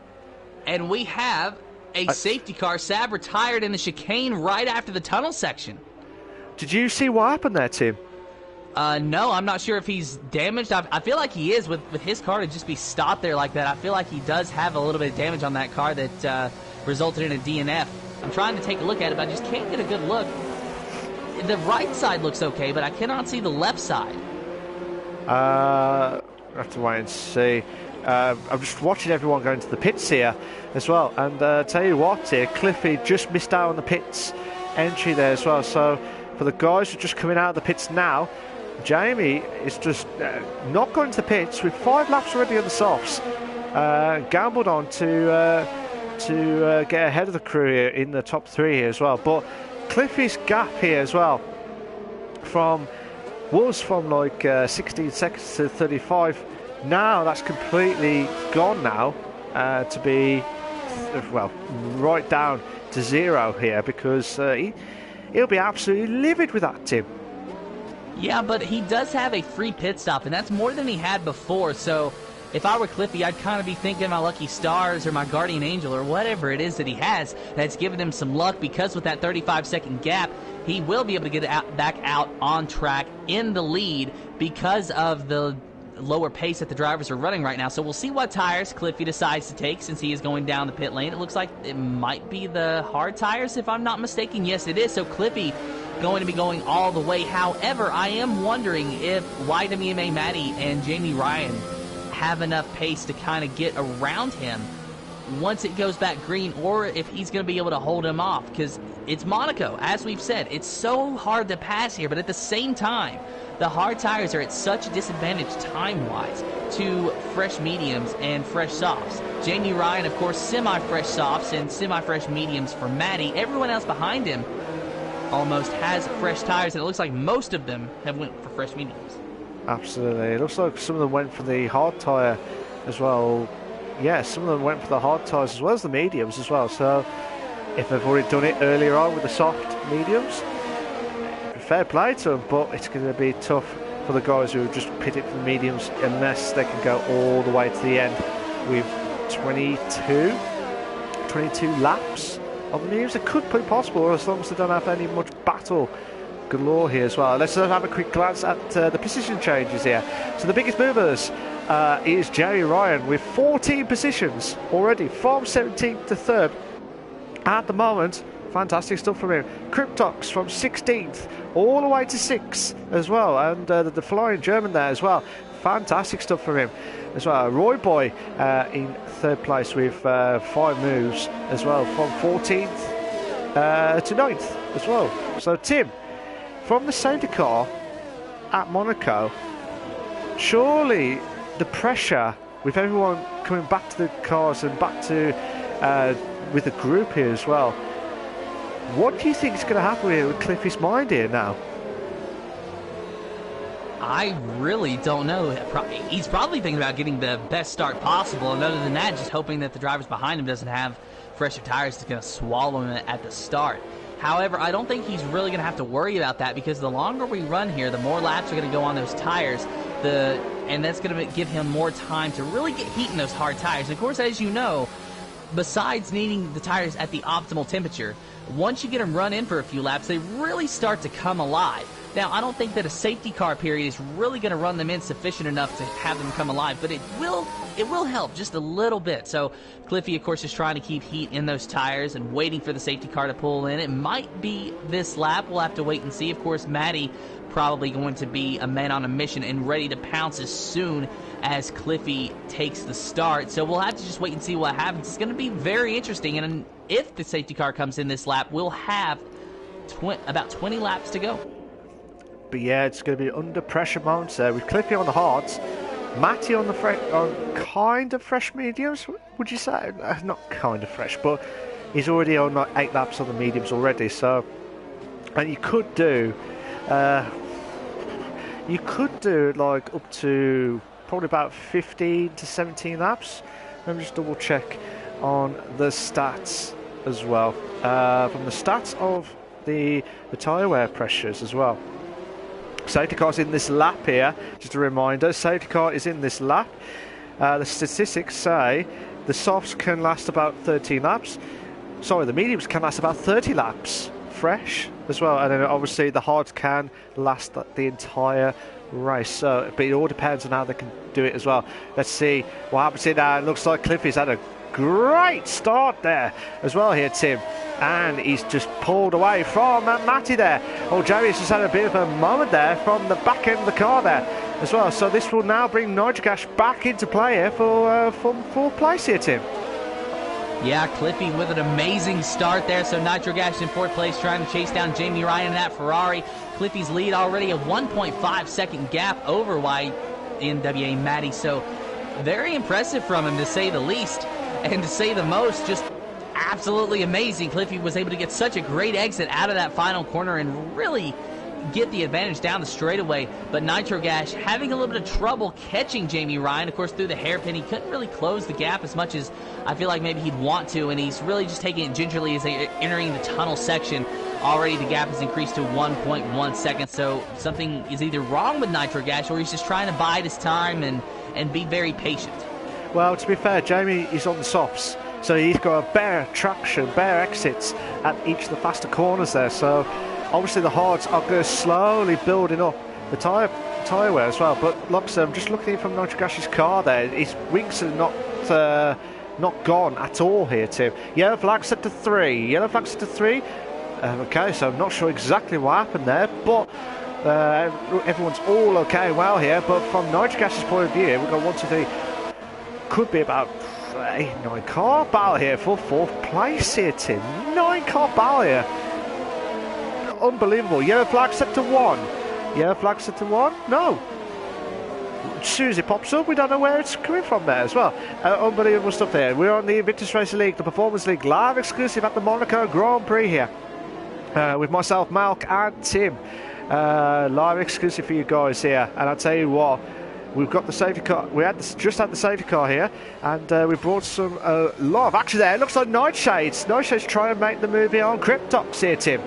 And we have a safety car. Sab retired in the chicane right after the tunnel section. Did you see what happened there, Tim? No, I'm not sure if he's damaged. I feel like he is with his car to just be stopped there like that. I feel like he does have a little bit of damage on that car that resulted in a DNF. I'm trying to take a look at it, but I just can't get a good look. The right side looks okay, but I cannot see the left side. I have to wait and see. I'm just watching everyone going to the pits here as well. And tell you what here, Cliffy just missed out on the pits entry there as well. So for the guys who are just coming out of the pits now, Jamie is just not going to the pits with 5 laps already on the softs. Gambled on to get ahead of the crew here in the top 3 here as well. But Cliffy's gap here as well was from like 16 seconds to 35. Now that's completely gone now to be right down to 0 here, because he'll be absolutely livid with that, Tim. Yeah, but he does have a free pit stop, and that's more than he had before. So if I were Cliffy, I'd kind of be thinking my Lucky Stars or my Guardian Angel or whatever it is that he has that's given him some luck, because with that 35-second gap, he will be able to get back out on track in the lead because of the lower pace that the drivers are running right now. So we'll see what tires Cliffy decides to take since he is going down the pit lane. It looks like it might be the hard tires, if I'm not mistaken. Yes, it is. So Cliffy going to be going all the way. However, I am wondering if YWMA Matty and Jamie Ryan have enough pace to kind of get around him once it goes back green, or if he's going to be able to hold him off, because it's Monaco. As we've said, it's so hard to pass here, but at the same time, the hard tires are at such a disadvantage time-wise to fresh mediums and fresh softs. Jamie Ryan, of course, semi-fresh softs and semi-fresh mediums for Matty. Everyone else behind him almost has fresh tires, and it looks like most of them have went for fresh mediums. Absolutely. It looks like some of them went for the hard tyre as well. Yeah, some of them went for the hard tyres as well as the mediums as well. So if they've already done it earlier on with the soft mediums, fair play to them, but it's going to be tough for the guys who just pit it for the mediums unless they can go all the way to the end with 22 laps of the mediums. It could be possible as long as they don't have any much battle galore here as well. Let's have a quick glance at the position changes here. So the biggest movers is Jerry Ryan with 14 positions already from 17th to 3rd at the moment. Fantastic stuff from him. Cryptox from 16th all the way to 6th as well, and the flying German there as well. Fantastic stuff from him as well. Roy Boy in 3rd place with 5 moves as well, from 14th to 9th as well. So Tim, from the safety car at Monaco, surely the pressure with everyone coming back to the cars and back to with the group here as well, what do you think is going to happen here with Cliffy's mind here now? I really don't know. He's probably thinking about getting the best start possible, and other than that, just hoping that the drivers behind him doesn't have fresher tires that's going to swallow him at the start. However, I don't think he's really going to have to worry about that, because the longer we run here, the more laps are going to go on those tires, and that's going to give him more time to really get heat in those hard tires. And of course, as you know, besides needing the tires at the optimal temperature, once you get them run in for a few laps, they really start to come alive. Now, I don't think that a safety car period is really going to run them in sufficient enough to have them come alive, but it will help just a little bit. So Cliffy, of course, is trying to keep heat in those tires and waiting for the safety car to pull in. It might be this lap. We'll have to wait and see. Of course, Matty probably going to be a man on a mission and ready to pounce as soon as Cliffy takes the start. So we'll have to just wait and see what happens. It's going to be very interesting, and if the safety car comes in this lap, we'll have about 20 laps to go. But yeah, it's going to be under pressure moments there with Cliffy on the hards. Matty on kind of fresh mediums, would you say? Not kind of fresh, but he's already on like 8 laps on the mediums already. So, and you could do like up to probably about 15 to 17 laps. Let me just double check on the stats as well. From the stats of the tyre wear pressures as well. Safety car's in this lap here. Just a reminder, safety car is in this lap. The statistics say the softs can last about 13 laps. Sorry, the mediums can last about 30 laps fresh as well. And then obviously the hards can last the entire race. So, but it all depends on how they can do it as well. Let's see what happens here now. It looks like Cliffy's had a great start there as well here, Tim. And he's just pulled away from Matty there. Oh, Jamie's just had a bit of a moment there from the back end of the car there as well. So this will now bring Nitrogash back into play here for fourth place here, Tim. Yeah, Cliffy with an amazing start there. So Nitrogash in 4th place trying to chase down Jamie Ryan in that Ferrari. Cliffy's lead already a 1.5 second gap over YNWA Matty. So very impressive from him, to say the least. And to say the most, just absolutely amazing. Cliffy was able to get such a great exit out of that final corner and really get the advantage down the straightaway. But Nitrogash having a little bit of trouble catching Jamie Ryan. Of course, through the hairpin, he couldn't really close the gap as much as I feel like maybe he'd want to, and he's really just taking it gingerly as they're entering the tunnel section. Already the gap has increased to 1.1 seconds, so something is either wrong with Nitrogash or he's just trying to bide his time and be very patient. Well, to be fair, Jamie is on the softs, so he's got a better traction, better exits at each of the faster corners there. So obviously the hards are going to slowly building up the tyre wear as well. But like I said, I'm just looking from Nitrogash's car there. His wings are not gone at all here, Tim. Yellow flag set to 3. Yellow flag set to 3. Okay, so I'm not sure exactly what happened there, but everyone's all okay well here. But from Nitrogash's point of view, we've got 1, 2, 3. Could be about 9 car battle here for 4th place here, Tim. 9 car battle here. Unbelievable. Yellow flag set to 1. Yellow flag set to 1? No. As soon as it pops up, we don't know where it's coming from there as well. Unbelievable stuff there. We're on the Invictus Racing League, the Performance League, live exclusive at the Monaco Grand Prix here. With myself, Malc and Tim. Live exclusive for you guys here. And I'll tell you what, we've got the safety car. We just had the safety car here, and we brought a lot of action there. It looks like Nightshades. Nightshades trying to make the move here on Cryptox here, Tim.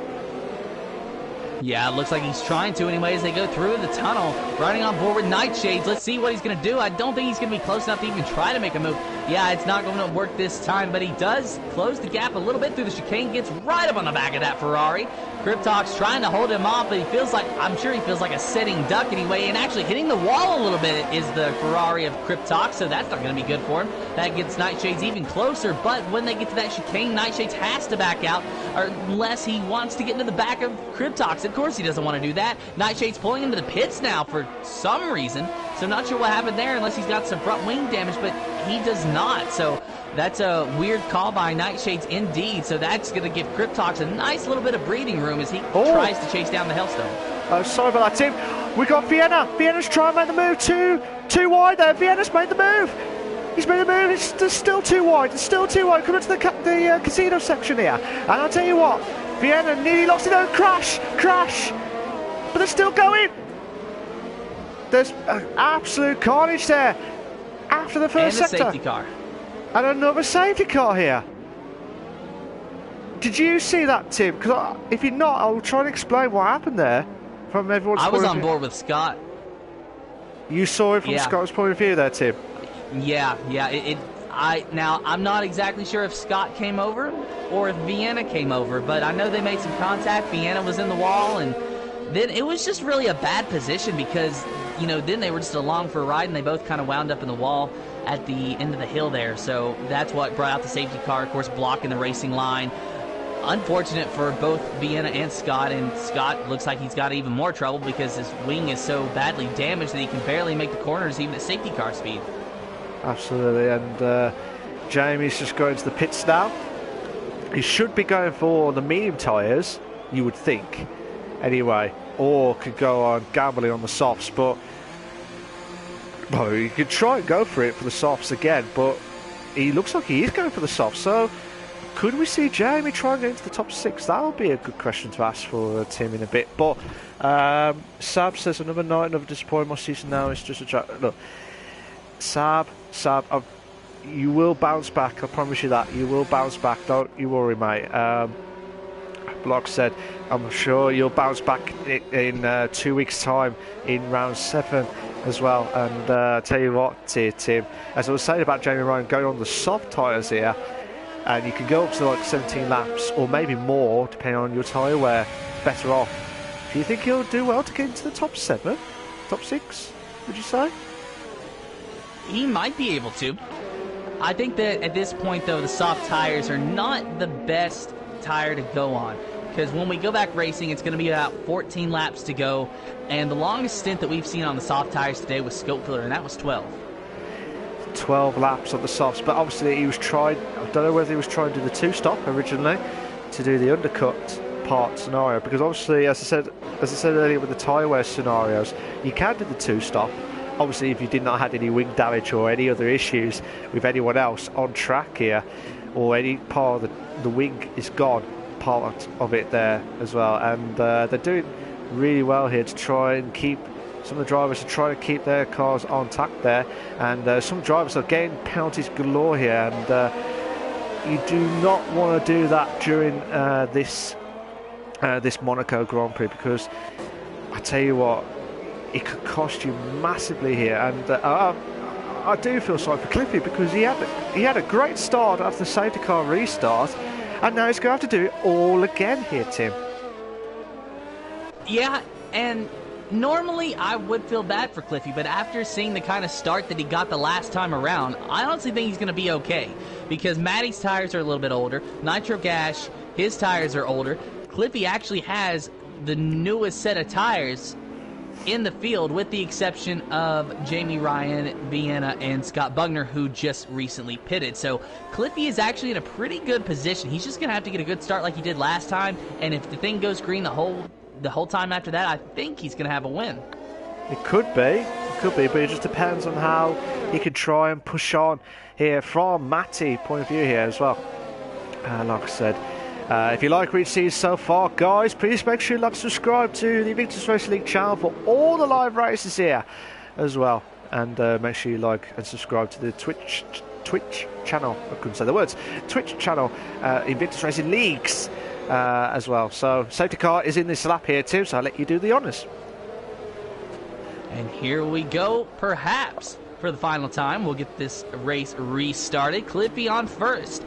Yeah, it looks like he's trying to anyway as they go through the tunnel. Riding on board with Nightshades. Let's see what he's going to do. I don't think he's going to be close enough to even try to make a move. Yeah, it's not going to work this time, but he does close the gap a little bit through the chicane. Gets right up on the back of that Ferrari. Cryptox trying to hold him off, but I'm sure he feels like a sitting duck anyway, and actually hitting the wall a little bit is the Ferrari of Cryptox, so that's not going to be good for him. That gets Nightshades even closer, but when they get to that chicane, Nightshades has to back out, or unless he wants to get into the back of Cryptox. Of course he doesn't want to do that. Nightshades pulling into the pits now for some reason, so not sure what happened there unless he's got some front wing damage, but he does not, so that's a weird call by Nightshades indeed, so that's going to give Cryptox a nice little bit of breathing room as he tries to chase down the Hellstone. Oh, sorry about that, Tim. We got Vienna. Vienna's trying to make the move. Too wide there. Vienna's made the move. He's made the move. It's still too wide. It's still too wide. Coming to the casino section here. And I'll tell you what, Vienna nearly lost it out. Crash. But they're still going. There's absolute carnage there after the first sector. And a safety car. And another safety car here. Did you see that, Tim? Because if you're not, I'll try and explain what happened there from everyone's point of view. I was on board with Scott. You saw it from Scott's point of view there, Tim? Yeah. Now, I'm not exactly sure if Scott came over or if Vienna came over, but I know they made some contact. Vienna was in the wall, and then it was just really a bad position because, then they were just along for a ride, and they both kind of wound up in the wall at the end of the hill there. So that's what brought out the safety car, of course, blocking the racing line. Unfortunate for both Vienna and Scott looks like he's got even more trouble because his wing is so badly damaged that he can barely make the corners even at safety car speed. Absolutely, and Jamie's just going to the pits now. He should be going for the medium tyres, you would think, anyway, or could go on gambling on the softs, but Well, he could try and go for it for the softs again, but he looks like he is going for the softs. So, could we see Jamie try and get into the top 6? That would be a good question to ask for Tim in a bit. But Sab says, another night, another disappointment. My season now is just a joke. Look, Sab, you will bounce back. I promise you that. You will bounce back. Don't you worry, mate. Block said, I'm sure you'll bounce back in 2 weeks' time in round 7 as well. And tell you what, Tim, as I was saying about Jamie Ryan going on the soft tyres here, and you can go up to like 17 laps or maybe more depending on your tyre wear, better off. Do you think he'll do well to get into the top 7? Top 6, would you say? He might be able to. I think that at this point, though, the soft tires are not the best tire to go on. Because when we go back racing, it's going to be about 14 laps to go. And the longest stint that we've seen on the soft tires today was scope filler, and that was 12. 12 laps on the softs, but obviously he was trying, I don't know whether he was trying to do the 2-stop originally to do the undercut part scenario, because obviously, as I said earlier with the tyre wear scenarios, you can do the 2-stop. Obviously, if you did not have any wing damage or any other issues with anyone else on track here, or any part of the wing is gone, part of it there as well, and they're doing really well here to try and keep some of the drivers are trying to keep their cars on track there, and some drivers are getting penalties galore here, and you do not want to do that during this Monaco Grand Prix, because I tell you what, it could cost you massively here. And I do feel sorry for Cliffy, because he had a great start after the safety car restart, and now he's going to have to do it all again here, Tim. Yeah, and normally I would feel bad for Cliffy, but after seeing the kind of start that he got the last time around, I honestly think he's going to be okay, because Matty's tires are a little bit older, Nitro Gash, his tires are older. Cliffy actually has the newest set of tires in the field, with the exception of Jamie Ryan, Vienna, and Scott Bugner, who just recently pitted. So Cliffy is actually in a pretty good position. He's just going to have to get a good start like he did last time, and if the thing goes green the whole time after that, I think he's going to have a win. It could be, but it just depends on how he could try and push on here from Matty point of view here as well. Like I said, if you like what you see so far, guys, please make sure you like, subscribe to the Invictus Racing League channel for all the live races here as well, and make sure you like and subscribe to the Twitch channel. I couldn't say the words. Twitch channel, Invictus Racing Leagues as well. So safety car is in this lap here too, so I'll let you do the honours. And here we go, perhaps for the final time. We'll get this race restarted. Cliffy on first,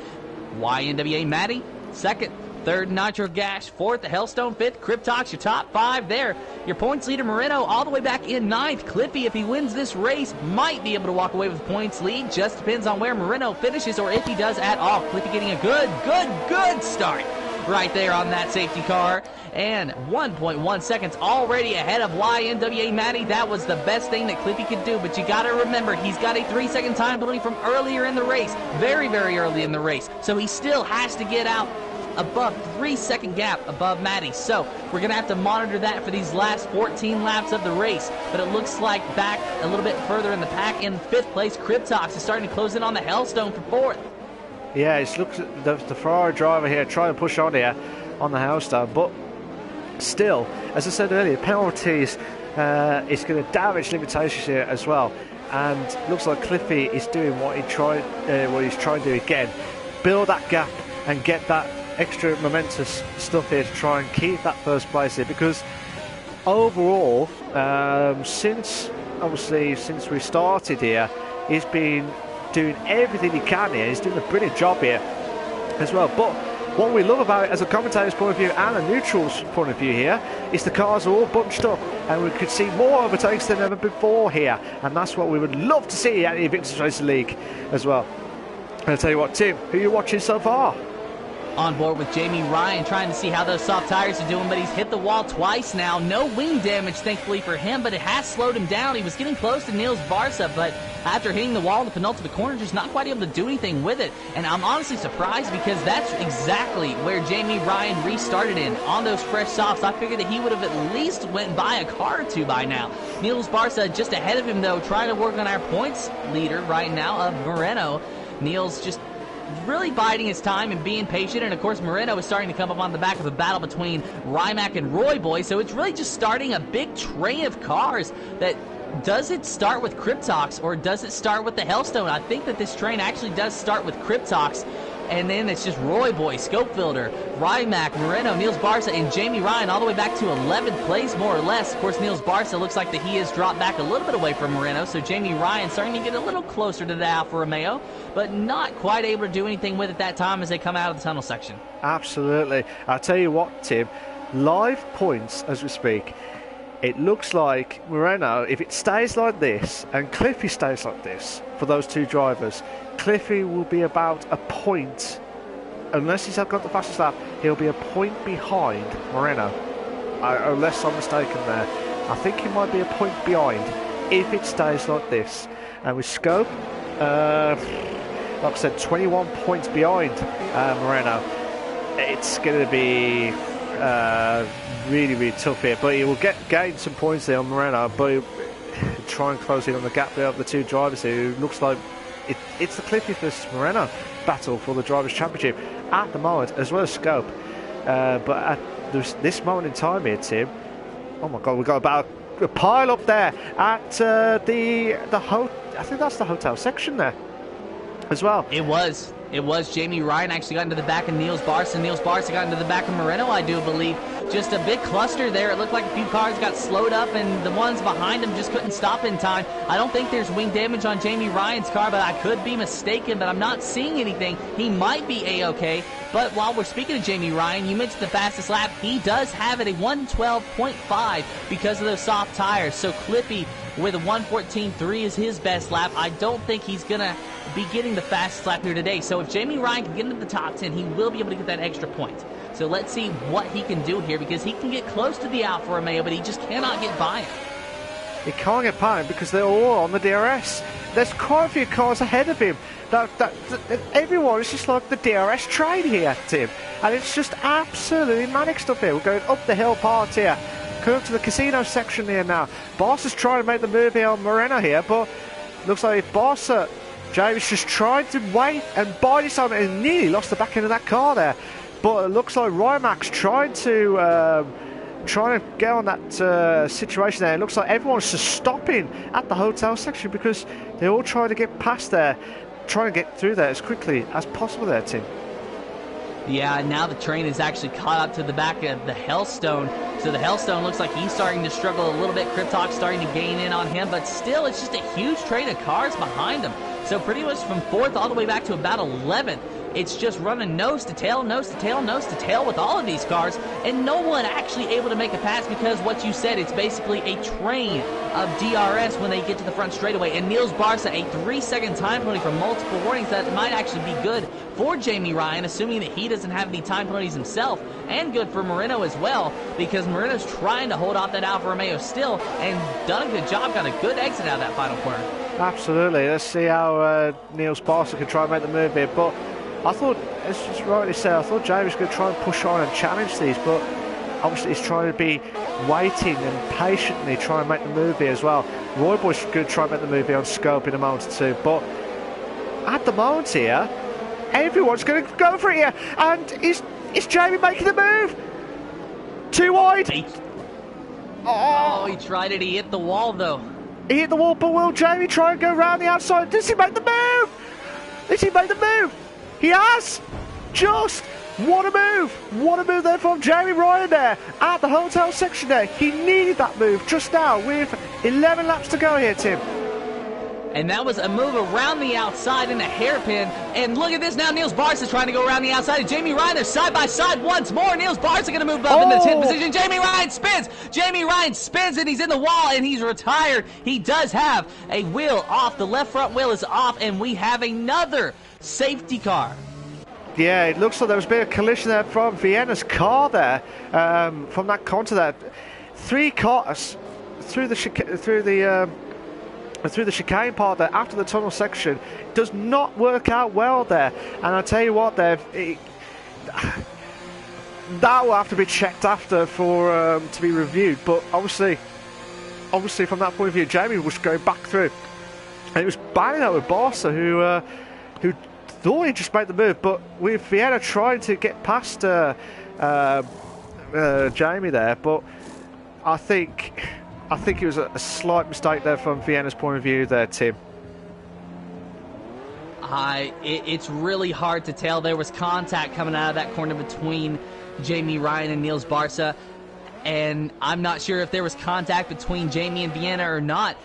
YNWA Matty second, third Nitro Gash, fourth Hellstone, fifth Cryptox, your top 5 there. Your points leader Moreno all the way back in 9th. Cliffy, if he wins this race, might be able to walk away with points lead. Just depends on where Moreno finishes, or if he does at all. Cliffy getting a good start right there on that safety car, and 1.1 seconds already ahead of YNWA Matty. That was the best thing that Cliffy could do, but you gotta remember, he's got a 3-second time penalty from earlier in the race, very early in the race, so he still has to get out above 3-second gap above Matty. So we're gonna have to monitor that for these last 14 laps of the race, but it looks like back a little bit further in the pack in 5th place, Cryptox is starting to close in on the Hellstone for 4th. Yeah, it looks at the Ferrari driver here trying to push on here on the Hellstone, but still, as I said earlier, penalties is going to damage limitations here as well. And looks like Cliffy is doing what he's trying to do again, build that gap and get that extra momentous stuff here to try and keep that first place here. Because overall, since we started here, he's been doing everything he can here. He's doing a brilliant job here as well. But what we love about it as a commentator's point of view and a neutral's point of view here is the cars are all bunched up, and we could see more overtakes than ever before here, and that's what we would love to see at the Invictus Racing League as well. And I'll tell you what, Tim, who are you watching so far? on board with Jamie Ryan, trying to see how those soft tires are doing, but he's hit the wall twice now. No wing damage, thankfully, for him, but it has slowed him down. He was getting close to Niels Barca, but after hitting the wall in the penultimate corner, just not quite able to do anything with it. And I'm honestly surprised because that's exactly where Jamie Ryan restarted in, on those fresh softs. I figured that he would have at least went by a car or two by now. Niels Barca just ahead of him, though, trying to work on our points leader right now of Moreno. Niels just really biding his time and being patient, and of course Moreno is starting to come up on the back of a battle between Rimac and Roy Boy, so it's really just starting a big train of cars that does it start with Cryptox or does it start with the Hellstone? I think that this train actually does start with Cryptox, and then it's just Roy Boy, Scope Filter, Rimac, Moreno, Niels Barca, and Jamie Ryan all the way back to 11th place, more or less. Of course, Niels Barca looks like that he has dropped back a little bit away from Moreno, so Jamie Ryan starting to get a little closer to the Alfa Romeo, but not quite able to do anything with it that time as they come out of the tunnel section. Absolutely. I'll tell you what, Tim, live points as we speak, it looks like Moreno, if it stays like this and Cliffy stays like this for those two drivers, Cliffy will be about a point, unless he's got the fastest lap, he'll be a point behind Moreno, unless I'm mistaken there. I think he might be a point behind if it stays like this. And with Scope, like I said, 21 points behind Moreno, it's going to be really tough here, but he will gain some points there on Moreno, but he'll try and close in on the gap there of the two drivers here, who looks like it's the Cliffy vs Moreno battle for the Drivers' Championship at the moment, as well as Scope. But at this moment in time here, Tim, oh my God, we've got about a pile up there at the I think that's the hotel section there as well. It was Jamie Ryan actually got into the back of Niels Barca. Niels Barca got into the back of Moreno, I do believe. Just a big cluster there. It looked like a few cars got slowed up, and the ones behind him just couldn't stop in time. I don't think there's wing damage on Jamie Ryan's car, but I could be mistaken, but I'm not seeing anything. He might be A-OK. But while we're speaking of Jamie Ryan, you mentioned the fastest lap. He does have it, a 112.5 because of those soft tires. So Cliffy with a 114.3 is his best lap. I don't think he's going to be getting the fastest lap here today. So if Jamie Ryan can get into the top 10, he will be able to get that extra point. So let's see what he can do here, because he can get close to the Alfa Romeo, but he just cannot get by him. He can't get by him because they're all on the DRS. There's quite a few cars ahead of him. Everyone is just like the DRS train here, Tim. And it's just absolutely manic stuff here. We're going up the hill part here. Coming up to the casino section here now. Barca's trying to make the move here on Moreno here, but looks like if Barca, James just tried to wait and bide his time and nearly lost the back end of that car there. But it looks like Rymac's trying to get on that situation there. It looks like everyone's just stopping at the hotel section because they're all trying to get past there, trying to get through there as quickly as possible there, Tim. Yeah, now the train is actually caught up to the back of the Hellstone. So the Hellstone looks like he's starting to struggle a little bit. Cryptox starting to gain in on him, but still it's just a huge train of cars behind him. So pretty much from 4th all the way back to about 11th. It's just running nose to tail, nose to tail, nose to tail with all of these cars, and no one actually able to make a pass because what you said, it's basically a train of DRS when they get to the front straightaway. And Niels Barca, a 3-second time penalty for multiple warnings that might actually be good for Jamie Ryan, assuming that he doesn't have any time penalties himself, and good for Moreno as well, because Moreno's trying to hold off that Alfa Romeo still, and done a good job, got a good exit out of that final corner. Absolutely. Let's see how Niels Barca can try and make the move here, but I thought, as just rightly said, I thought Jamie was going to try and push on and challenge these, but obviously he's trying to be waiting and patiently try and make the move here as well. Roy Boy's going to try and make the move here on Scope in a moment or two, but at the moment here, everyone's going to go for it here, and is Jamie making the move? Too wide. He tried it. He hit the wall though. He hit the wall, but will Jamie try and go around the outside? Does he make the move? Does he make the move? He has! Just! What a move! What a move there from Jamie Ryan there at the hotel section there. He needed that move just now with 11 laps to go here, Tim. And that was a move around the outside in a hairpin. And look at this now. Niels Barca trying to go around the outside. And Jamie Ryan, they're side by side once more. Niels Barca going to move up into 10th position. Jamie Ryan spins. Jamie Ryan spins and he's in the wall and he's retired. He does have a wheel off. The left front wheel is off and we have another safety car. Yeah, it looks like there was a bit of collision there from Vienna's car there, from that corner there. 3 cars through the chicane part there after the tunnel section. Does not work out well there, and I tell you what, that will have to be checked after for to be reviewed. But obviously from that point of view, Jamie was going back through, and it was battling out with Barca, who thought he'd just make the move, but with Vienna trying to get past Jamie there. But I think it was a slight mistake there from Vienna's point of view there, Tim. It's really hard to tell. There was contact coming out of that corner between Jamie Ryan and Niels Barca, and I'm not sure if there was contact between Jamie and Vienna or not.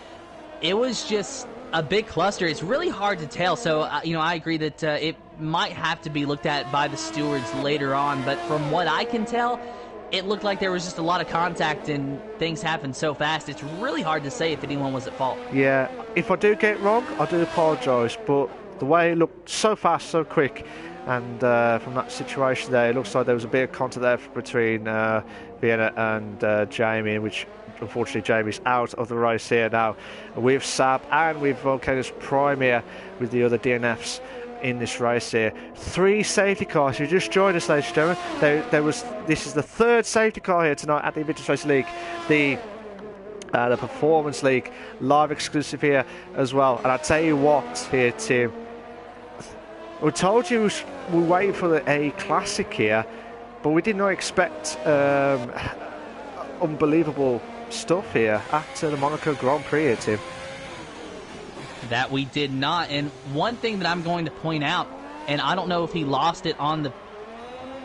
It was just a big cluster. It's really hard to tell. So, I agree that it might have to be looked at by the stewards later on. But from what I can tell, it looked like there was just a lot of contact and things happened so fast. It's really hard to say if anyone was at fault. Yeah, if I do get it wrong, I do apologise. But the way it looked so fast, so quick, and from that situation there, it looks like there was a bit of contact there between Vienna and Jamie, which unfortunately Jamie's out of the race here now with Sab and with Volcano's Prime here with the other DNFs in this race here. 3 safety cars. You just joined us, ladies and gentlemen. This is the 3rd safety car here tonight at the Invictus Racing League, the Performance League, live exclusive here as well. And I tell you what here, Tim, we told you we're waiting for a classic here, but we did not expect unbelievable stuff here at the Monaco Grand Prix here, Tim. That we did not. And one thing that I'm going to point out, and I don't know if he lost it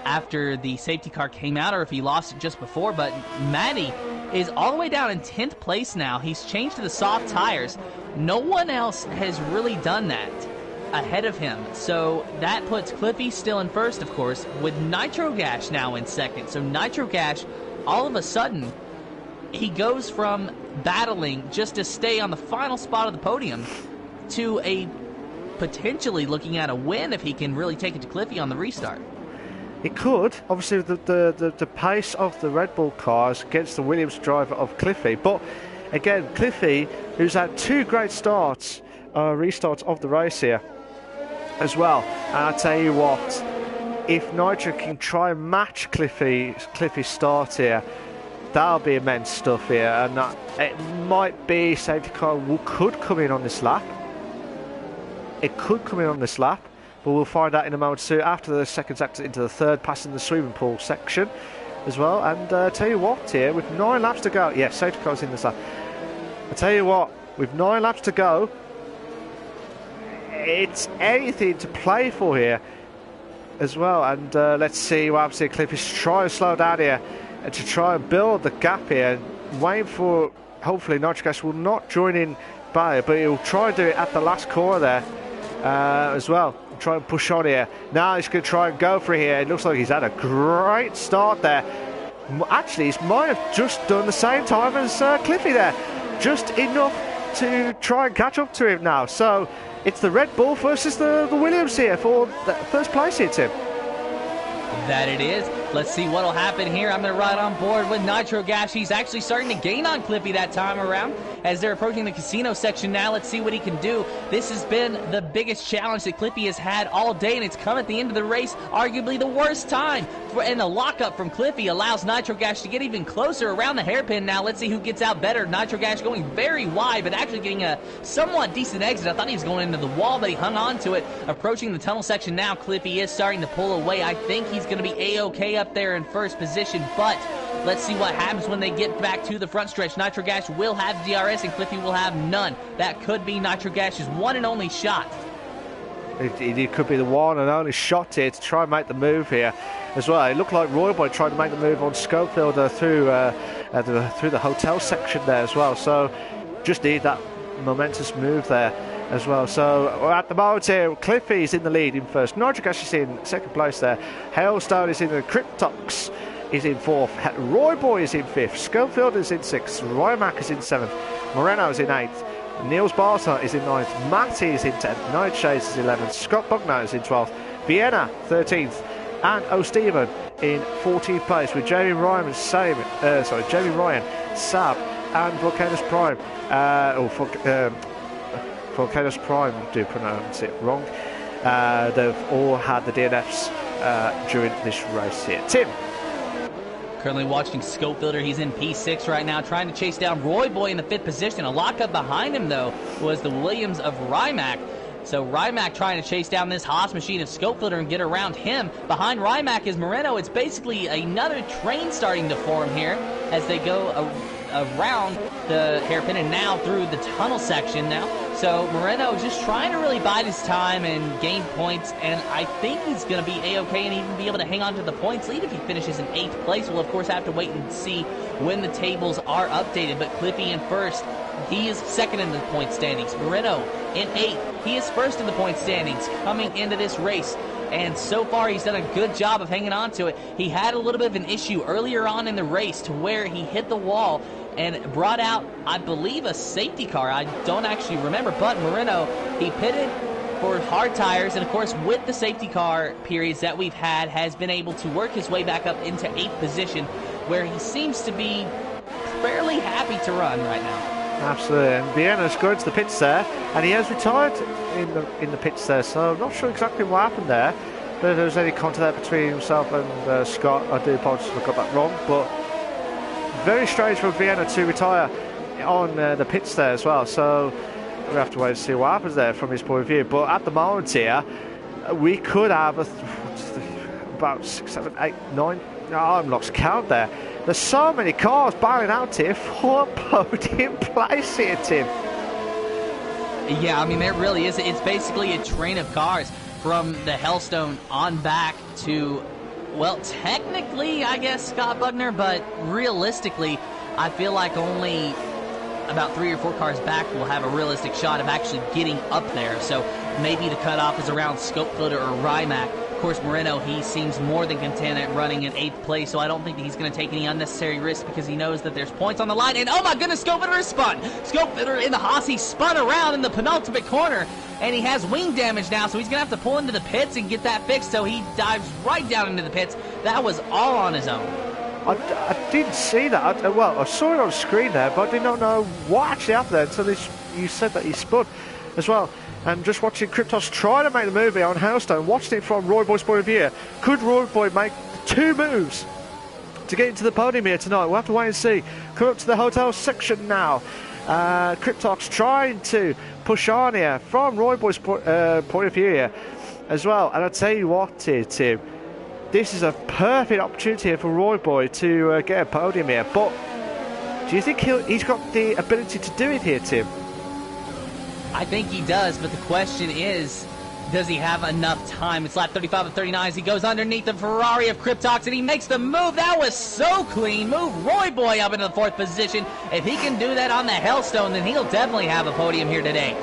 after the safety car came out or if he lost it just before, but Matty is all the way down in 10th place now. He's changed to the soft tires. No one else has really done that ahead of him. So that puts Cliffy still in first, of course, with Nitro Gash now in second. So Nitro Gash, all of a sudden, he goes from battling just to stay on the final spot of the podium to a potentially looking at a win if he can really take it to Cliffy on the restart. It could. Obviously, the pace of the Red Bull cars against the Williams driver of Cliffy. But again, Cliffy, who's had 2 great restarts of the race here as well. And I tell you what, if Nitro can try and match Cliffy's start here, that'll be immense stuff here. And it might be safety car could come in on this lap. It could come in on this lap, but we'll find out in a moment soon after the second sector into the 3rd, passing the swimming pool section as well. And tell you what here, with 9 laps to go, yes, safety car's in this lap. I tell you what, with 9 laps to go, it's anything to play for here as well. And let's see what happens here. Cliff is trying to slow down here and to try and build the gap here, waiting for, hopefully Nitro Gas will not join in by it, but he'll try and do it at the last corner there as well. Try and push on here. Now he's going to try and go for it here. It looks like he's had a great start there. Actually, he might have just done the same time as Cliffy there. Just enough to try and catch up to him now. So it's the Red Bull versus the Williams here for the first place here, Tim. That it is. Let's see what'll happen here. I'm going to ride on board with Nitro Gas. He's actually starting to gain on Cliffy that time around as they're approaching the casino section now. Let's see what he can do. This has been the biggest challenge that Cliffy has had all day, and it's come at the end of the race, arguably the worst time. And the lockup from Cliffy allows Nitro Gas to get even closer around the hairpin now. Let's see who gets out better. Nitro Gas going very wide, but actually getting a somewhat decent exit. I thought he was going into the wall, but he hung on to it. Approaching the tunnel section now, Cliffy is starting to pull away. I think he's going to be A-OK up there in first position, but let's see what happens when they get back to the front stretch. Nitro Gas will have DRS and Cliffy will have none. That could be Nitro Gas's one and only shot. It could be the one and only shot here to try and make the move here as well. It looked like Roy Boy tried to make the move on Schofield through the hotel section there as well. So just need that momentous move there as well. So at the moment here, Cliffy's in the lead in first. Nitro Gas is in second place there. Hailstone is in the Cryptox is in 4th. Roy Boy is in 5th. Schofield is in 6th. Roy Mack is in 7th. Moreno is in 8th. Niels Barta is in 9th. Matty is in 10th. Nightshades is 11th. Scott Bugner is in 12th. Vienna 13th, and O'Stephen in 14th place with Jamie Ryan, Sab, and Volcanus Prime. Volcanus Prime, I do pronounce it wrong. They've all had the DNFs during this race here. Tim. Currently watching Scope Builder. He's in P6 right now, trying to chase down Roy Boy in the 5th position. A lockup behind him, though, was the Williams of Rimac. So Rimac trying to chase down this Haas machine of Scope Builder and get around him. Behind Rimac is Moreno. It's basically another train starting to form here as they go around the hairpin and now through the tunnel section now. So Moreno just trying to really bide his time and gain points, and I think he's going to be A-okay and even be able to hang on to the points lead if he finishes in 8th place. We'll, of course, have to wait and see when the tables are updated, but Cliffy in 1st. He is 2nd in the point standings. Moreno in 8th. He is 1st in the point standings coming into this race. And so far, he's done a good job of hanging on to it. He had a little bit of an issue earlier on in the race to where he hit the wall and brought out, I believe, a safety car. I don't actually remember, but Moreno, he pitted for hard tires, and of course, with the safety car periods that we've had, has been able to work his way back up into 8th position, where he seems to be fairly happy to run right now. Absolutely, and Vienna's going to the pits there, and he has retired in the pits there, so I'm not sure exactly what happened there, but there was any contact there between himself and Scott. I do apologise if I got that wrong, but very strange for Vienna to retire on the pits there as well, so we'll have to wait and see what happens there from his point of view. But at the moment here, we could have about 6, 7, 8, 9, I'm lost count there. There's so many cars barreling out here for podium place here, Tim. Yeah, I mean, there really is. It's basically a train of cars from the Hellstone on back to, well, technically, I guess, Scott Bugner, but realistically, I feel like only about 3 or 4 cars back will have a realistic shot of actually getting up there. So maybe the cutoff is around Scope Builder or Rimac. Of course, Moreno, he seems more than content at running in 8th place, so I don't think that he's going to take any unnecessary risks because he knows that there's points on the line. And oh my goodness, Scope Builder is spun! Scope Builder in the Haas, he spun around in the penultimate corner, and he has wing damage now, so he's going to have to pull into the pits and get that fixed, so he dives right down into the pits. That was all on his own. I didn't see that. I saw it on screen there, but I did not know what actually happened there until you said that he spun as well. And just watching Kryptos try to make the move here on Hellstone, watching it from Roy Boy's point of view. Could Roy Boy make 2 moves to get into the podium here tonight? We'll have to wait and see. Come up to the hotel section now. Kryptos trying to push on here from Roy Boy's point of view here as well. And I'll tell you what here, Tim, this is a perfect opportunity here for Roy Boy to get a podium here. But do you think he's got the ability to do it here, Tim? I think he does, but the question is, does he have enough time? It's lap 35 of 39 as he goes underneath the Ferrari of Kryptox, and he makes the move. That was so clean. Move Roy Boy up into the 4th position. If he can do that on the Hellstone, then he'll definitely have a podium here today.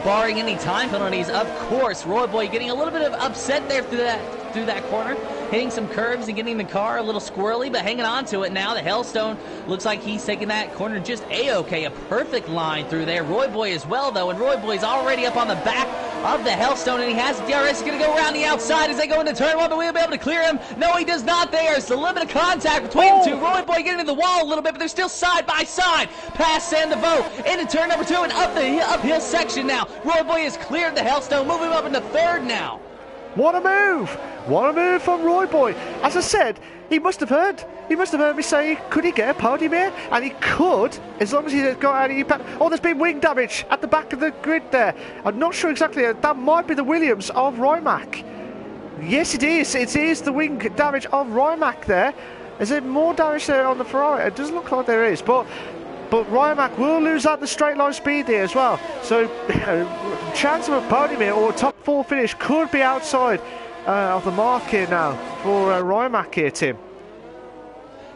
Barring any time penalties, of course. Roy Boy getting a little bit of upset there through that corner, hitting some curves and getting the car a little squirrely, but hanging on to it now. The Hellstone looks like he's taking that corner just A-okay. A perfect line through there. Roy Boy as well, though, and Roy Boy's already up on the back of the Hellstone, and he has DRS. He's going to go around the outside as they go into turn 1, but we'll be able to clear him. No, he does not. There's the limit of contact between the two. Roy Boy getting to the wall a little bit, but they're still side by side. Past Sandoval into turn number 2 and up the uphill section now. Roy Boy has cleared the Hellstone, moving up into 3rd now. What a move! What a move from Roy Boy. As I said, he must have heard me say, could he get a podium here? And he could, as long as he got out of the back. Oh, there's been wing damage at the back of the grid there. I'm not sure exactly. That might be the Williams of Rimac. Yes, it is. It is the wing damage of Rimac there. Is there more damage there on the Ferrari? It doesn't look like there is, but Rimac will lose out the straight line speed there as well. So chance of a podium here or a top 4 finish could be outside of the mark here now for Rimac here, Tim.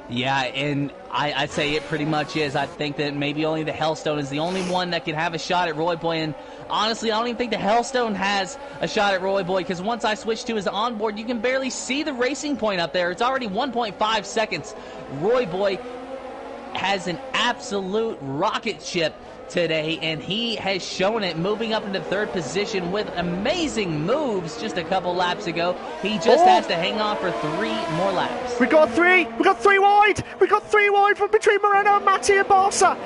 Yeah, and I'd say it pretty much is. I think that maybe only the Hellstone is the only one that can have a shot at Roy Boy, and honestly, I don't even think the Hellstone has a shot at Roy Boy, because once I switch to his onboard, you can barely see the racing point up there. It's already 1.5 seconds. Roy Boy has an absolute rocket ship today, and he has shown it, moving up into third position with amazing moves just a couple laps ago. He just has to hang on for 3 more laps. We got 3 wide. We got 3 wide from between Moreno, Matti and Barca.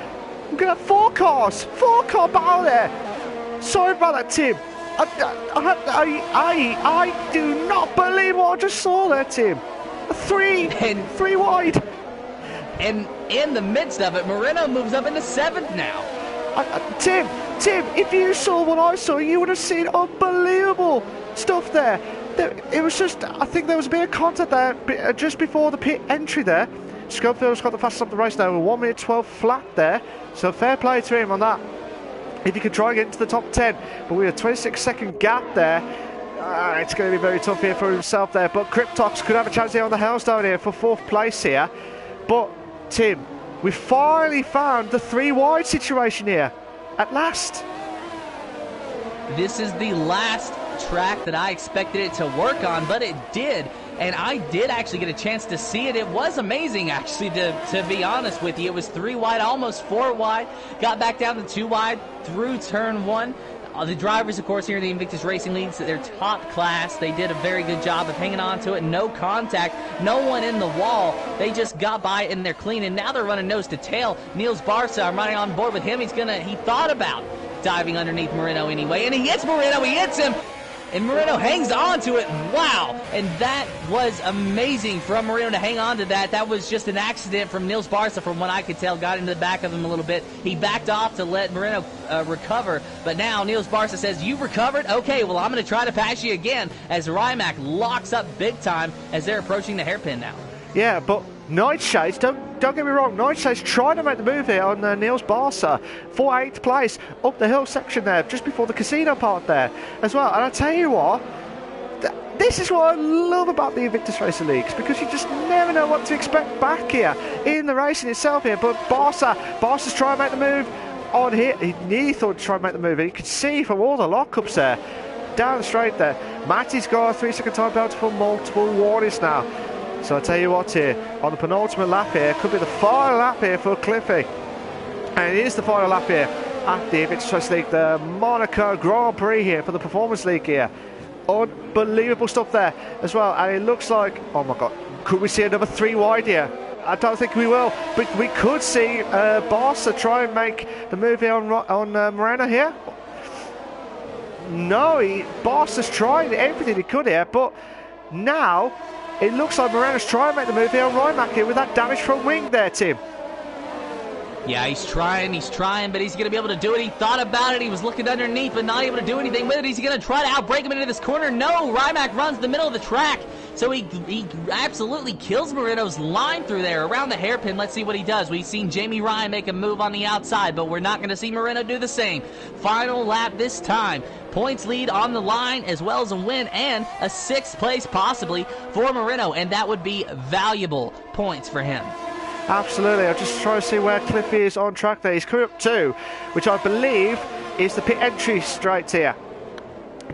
We're going to have 4 cars. 4-car battle there. Sorry about that, Tim. I do not believe what I just saw there, Tim. 3 wide. And in the midst of it, Moreno moves up into 7th now. Tim, if you saw what I saw, you would have seen unbelievable stuff there. It was just, I think there was a bit of contact there just before the pit entry there. Scopefield's got the fastest of the race now with 1 minute 12 flat there. So fair play to him on that. If he could try and get into the top 10, but with a 26-second gap there, it's going to be very tough here for himself there. But Cryptox could have a chance here on the Hellstone here for 4th place here. But Tim, we finally found the 3 wide situation here at last. This is the last track that I expected it to work on, but it did. And I did actually get a chance to see it. It was amazing, actually, to be honest with you. It was 3 wide, almost 4 wide. Got back down to 2 wide through turn 1. The drivers, of course, here in the Invictus Racing League, they're top class. They did a very good job of hanging on to it. No contact, no one in the wall. They just got by it and they're clean. And now they're running nose to tail. Niels Barca, I'm running on board with him. He thought about diving underneath Moreno anyway. And he hits Moreno, he hits him. And Moreno hangs on to it. Wow. And that was amazing from Moreno to hang on to that. That was just an accident from Niels Barca, from what I could tell. Got into the back of him a little bit. He backed off to let Moreno recover. But now Niels Barca says, "You've recovered? Okay, well, I'm going to try to pass you again," as Rimac locks up big time as they're approaching the hairpin now. Yeah, but Nightshades, don't get me wrong, Nightshades trying to make the move here on Niels Barca for 8th place up the hill section there, just before the casino part there as well. And I tell you what, this is what I love about the Invictus Racing Leagues, because you just never know what to expect back here in the racing itself here. But Barca's trying to make the move on here. He thought to try and make the move, and you could see from all the lockups there, down the straight there, Matty's got a 3-second time penalty for multiple warnings now. So I tell you what here, on the penultimate lap here, could be the final lap here for Cliffy. And it is the final lap here at the Invictus Racing League, the Monaco Grand Prix here for the Performance League here. Unbelievable stuff there as well. And it looks like, oh my God, could we see another 3 wide here? I don't think we will, but we could see Barca try and make the move here on Moreno here. No, Barca's tried everything he could here, but now it looks like Moreno's trying to make the move here on Rimac here with that damaged front wing there, Tim. Yeah, he's trying, but he's going to be able to do it. He thought about it, he was looking underneath, but not able to do anything with it. He's going to try to outbrake him into this corner. No, Rimac runs the middle of the track. So he absolutely kills Moreno's line through there around the hairpin. Let's see what he does. We've seen Jamie Ryan make a move on the outside, but we're not going to see Moreno do the same. Final lap this time. Points lead on the line, as well as a win and a 6th place possibly for Moreno, and that would be valuable points for him. Absolutely. I'll just try to see where Cliffy is on track there. He's coming up 2, which I believe is the pit entry straight here.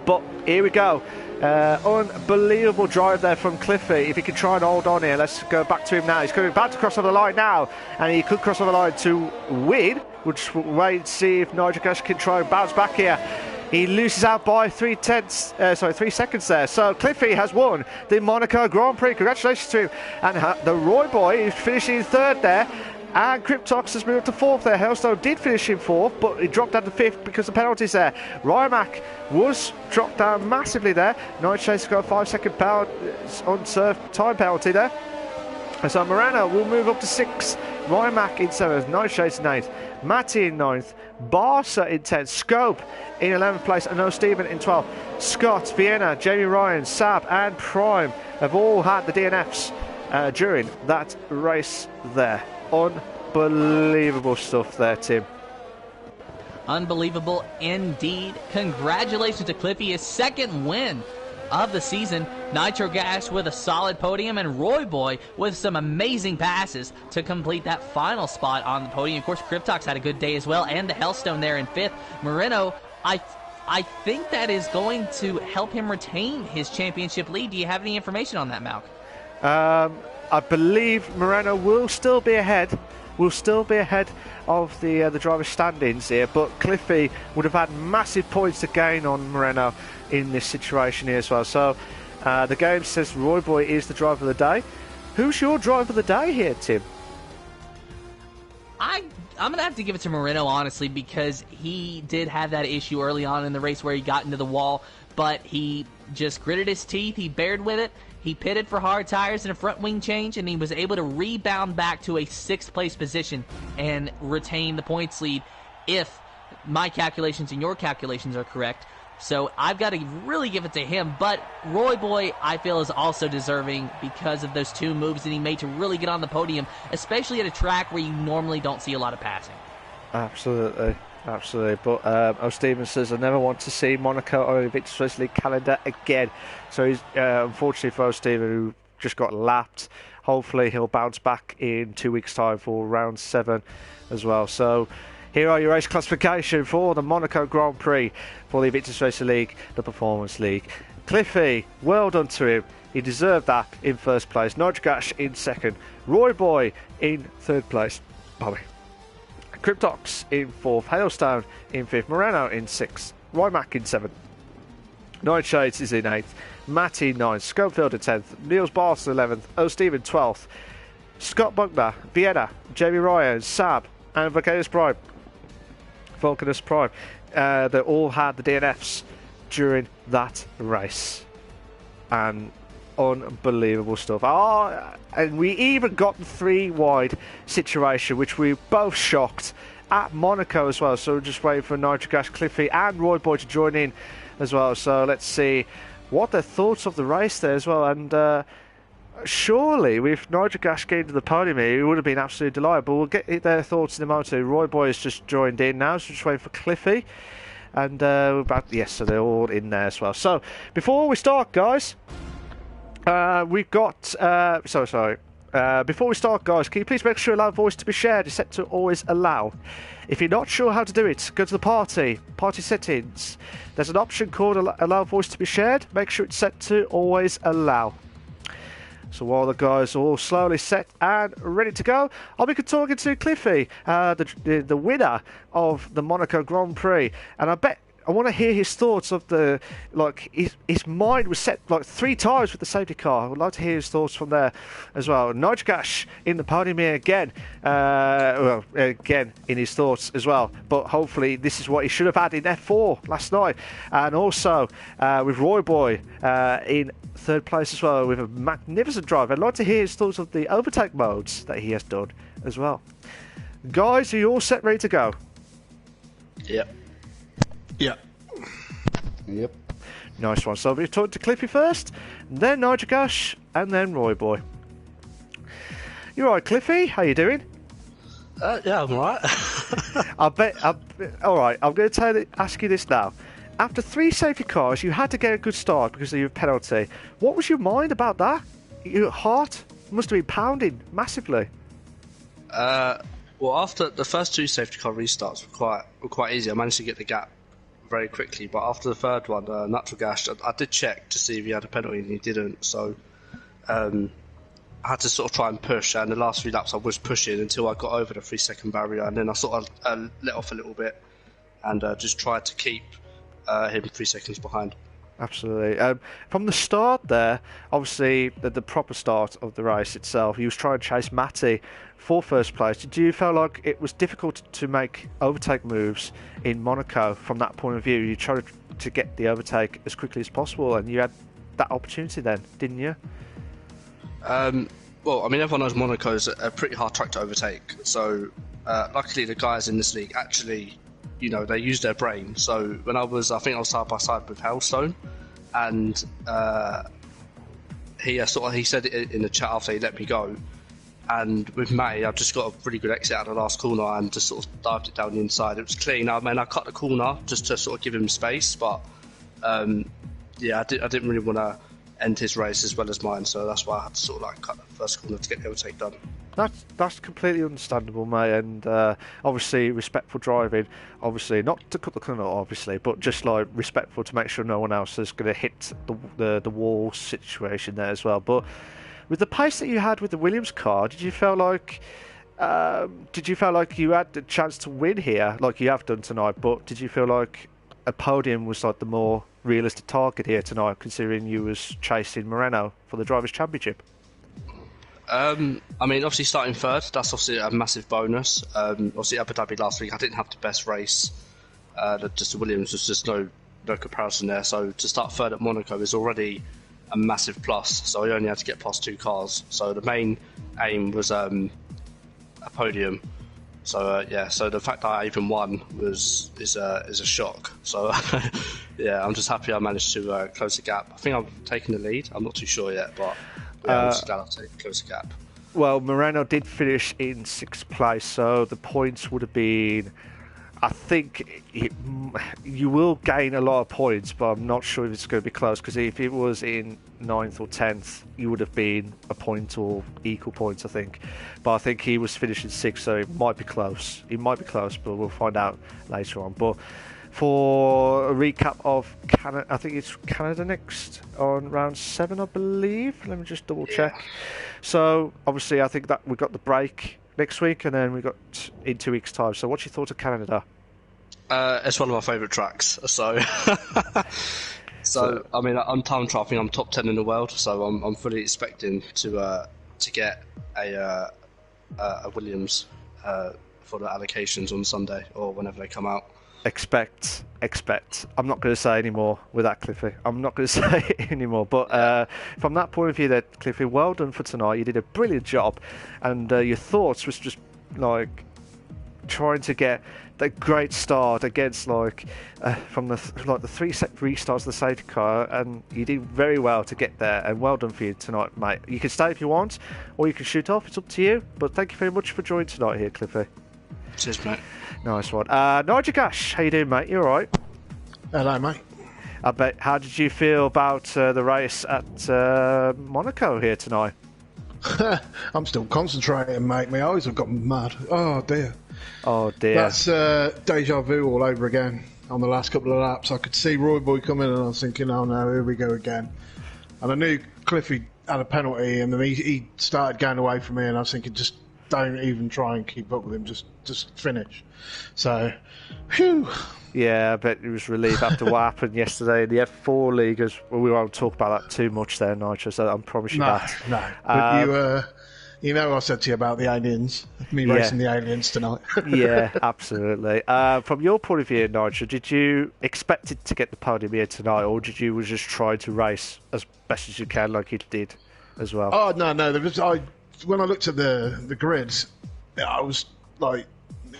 But here we go. Unbelievable drive there from Cliffy. If he can try and hold on here, let's go back to him now. He's coming back to cross over the line now, and he could cross over the line to win. We'll just wait and see if Nigel Cash can try and bounce back here. He loses out by 3 seconds there. So Cliffy has won the Monaco Grand Prix. Congratulations to him. And the Roy boy is finishing 3rd there. And Cryptox has moved to 4th there. Hellstone did finish in 4th, but he dropped down to 5th because of the penalties there. Rimac was dropped down massively there. Nightshades has got a 5-second unserved time penalty there. And so Moreno will move up to 6th. Rimac in 7th. Nightshades in 8th. Matty in 9th. Barca in 10th. Scope in 11th place. And no Stephen in 12th. Scott, Vienna, Jamie Ryan, Sab and Prime have all had the DNFs during that race there. Unbelievable stuff there, Tim. Unbelievable indeed. Congratulations to Cliffy, his 2nd win of the season. Nitro Gas with a solid podium, and Roy Boy with some amazing passes to complete that final spot on the podium. Of course, Cryptox had a good day as well, and the Hellstone there in 5th. Moreno, I think that is going to help him retain his championship lead. Do you have any information on that, Malc? I believe Moreno will still be ahead will still be ahead of the driver's standings here, but Cliffy would have had massive points to gain on Moreno in this situation here as well. So the game says Roy Boy is the driver of the day. Who's your driver of the day here, Tim? I'm going to have to give it to Moreno, honestly, because he did have that issue early on in the race where he got into the wall, but he just gritted his teeth, he bared with it, he pitted for hard tires and a front wing change, and he was able to rebound back to a 6th place position and retain the points lead if my calculations and your calculations are correct. So I've got to really give it to him, but Roy Boy, I feel, is also deserving because of those 2 moves that he made to really get on the podium, especially at a track where you normally don't see a lot of passing. Absolutely. But O. Stevens says, I never want to see Monaco on the Invictus Racing League calendar again. So he's unfortunately for O. Stevens, who just got lapped. Hopefully he'll bounce back in 2 weeks' time for round 7 as well. So here are your race classification for the Monaco Grand Prix for the Invictus Racing League, the Performance League. Cliffy, well done to him. He deserved that in 1st place. Nodgash in 2nd. Roy Boy in 3rd place. Bobby. Cryptox in 4th. Hailstone in 5th. Moreno in 6th. Rymac in 7th. Nightshades is in 8th. Matty 9th. Schofield in 10th. Niels Barton 11th. O. Stephen 12th. Scott Buckner, Vienna, Jamie Ryan, Sab, and Vulcanus Prime. They all had the DNFs during that race. And unbelievable stuff. And we even got the 3 wide situation, which we both shocked at Monaco as well. So we're just waiting for Nigel Gash, Cliffy and Roy Boy to join in as well. So let's see what their thoughts of the race there as well. And surely with Nigel Gash getting to the podium here, he would have been absolutely delighted. But we'll get their thoughts in a moment too. Roy Boy has just joined in now, so just waiting for Cliffy. And so they're all in there as well. So before we start, guys, we've got before we start, guys, can you please make sure allow voice to be shared is set to always allow. If you're not sure how to do it, go to the party settings. There's an option called allow voice to be shared. Make sure it's set to always allow. So while the guys are all slowly set and ready to go, I'll be talking to Cliffy, the winner of the Monaco Grand Prix, and I want to hear his thoughts of his mind was set 3 times with the safety car. I would like to hear his thoughts from there as well. Nigel Gash in the podium here again, again in his thoughts as well. But hopefully this is what he should have had in F4 last night. And also with Roy Boy in 3rd place as well with a magnificent drive. I'd like to hear his thoughts of the overtake modes that he has done as well. Guys, are you all set, ready to go? Yep. Nice one. So we'll talk to Cliffy first, then Nigel Gash, and then Roy Boy. You alright, Cliffy? How you doing? Yeah, I'm alright. Alright, I'm going to ask you this now. After 3 safety cars, you had to get a good start because of your penalty. What was your mind about that? Your heart must have been pounding massively. Well, after the first 2 safety car restarts were quite easy. I managed to get the gap very quickly, but after the 3rd one, Natural Gas, I did check to see if he had a penalty and he didn't, so I had to sort of try and push, and the last 3 laps I was pushing until I got over the 3-second barrier, and then I sort of let off a little bit and just tried to keep him 3 seconds behind. Absolutely. From the start there, obviously the proper start of the race itself, you was trying to chase Matty for 1st place. Did you feel like it was difficult to make overtake moves in Monaco from that point of view? You tried to get the overtake as quickly as possible, and you had that opportunity then, didn't you? Well, I mean, everyone knows Monaco is a pretty hard track to overtake. So, luckily, the guys in this league actually, they use their brain. So when I think I was side by side with Hailstone, and he said it in the chat after he let me go. And with Matty, I've just got a really good exit out of the last corner and just sort of dived it down the inside. It was clean. I cut the corner just to sort of give him space, but I didn't really want to end his race as well as mine, so that's why I had to sort of cut the first corner to get the overtake done. That's completely understandable, mate, and obviously respectful driving. Obviously, not to cut the corner, obviously, but just respectful to make sure no one else is going to hit the wall situation there as well. But with the pace that you had with the Williams car, did you feel like did you feel like you had the chance to win here, like you have done tonight? But did you feel like a podium was like the more realistic target here tonight, considering you was chasing Moreno for the Drivers' Championship? I mean, obviously starting third, that's obviously a massive bonus. Obviously Abu Dhabi last week, I didn't have the best race. Just the Williams was just no comparison there. So to start third at Monaco is already a massive plus. So I only had to get past 2 cars. So the main aim was a podium. So so the fact that I even won is a shock. So yeah, I'm just happy I managed to close the gap. I think I'm taking the lead. I'm not too sure yet, but yeah, I'm just glad I've closed the gap. Well, Moreno did finish in 6th place, so the points would have been. I think you will gain a lot of points, but I'm not sure if it's going to be close, because if it was in 9th or 10th, you would have been a point or equal points, I think. But I think he was finishing 6th, so it might be close. It might be close, but we'll find out later on. But for a recap of Canada, I think it's Canada next on round 7, I believe. Let me just double check. So obviously, I think that we got the break next week, and then we got in 2 weeks' time. So what's your thoughts of Canada? It's one of my favourite tracks. So, I mean, I'm time trial. I think I'm top 10 in the world. So I'm fully expecting to get a Williams for the allocations on Sunday or whenever they come out. Expect. I'm not going to say any more with that, Cliffy. I'm not going to say any more. But from that point of view, there, Cliffy, well done for tonight. You did a brilliant job, and your thoughts was just like trying to get that great start against from the 3 restarts of the safety car, and you did very well to get there. And well done for you tonight, mate. You can stay if you want, or you can shoot off. It's up to you. But thank you very much for joining tonight here, Cliffy. Cheers, mate. Nice one. Nigel Gash, how you doing, mate? You all right? Hello, mate. I bet. How did you feel about the race at Monaco here tonight? I'm still concentrating, mate. My eyes have gotten mad. Oh, dear. Oh, dear. That's deja vu all over again on the last couple of laps. I could see Roy Boy coming, and I was thinking, oh, no, here we go again. And I knew Cliffy had a penalty, and then he started going away from me, and I was thinking, just don't even try and keep up with him. Just finish. So, phew. Yeah, I bet it was relief after what happened yesterday in the F4 League. We won't talk about that too much there, Nitro, so I promise you that. No. But you know I said to you about the aliens, me racing the aliens tonight. Yeah, absolutely. From your point of view, Nitro, did you expect it to get the podium here tonight, or did you just try to race as best as you can like you did as well? Oh, no. When I looked at the grids, I was like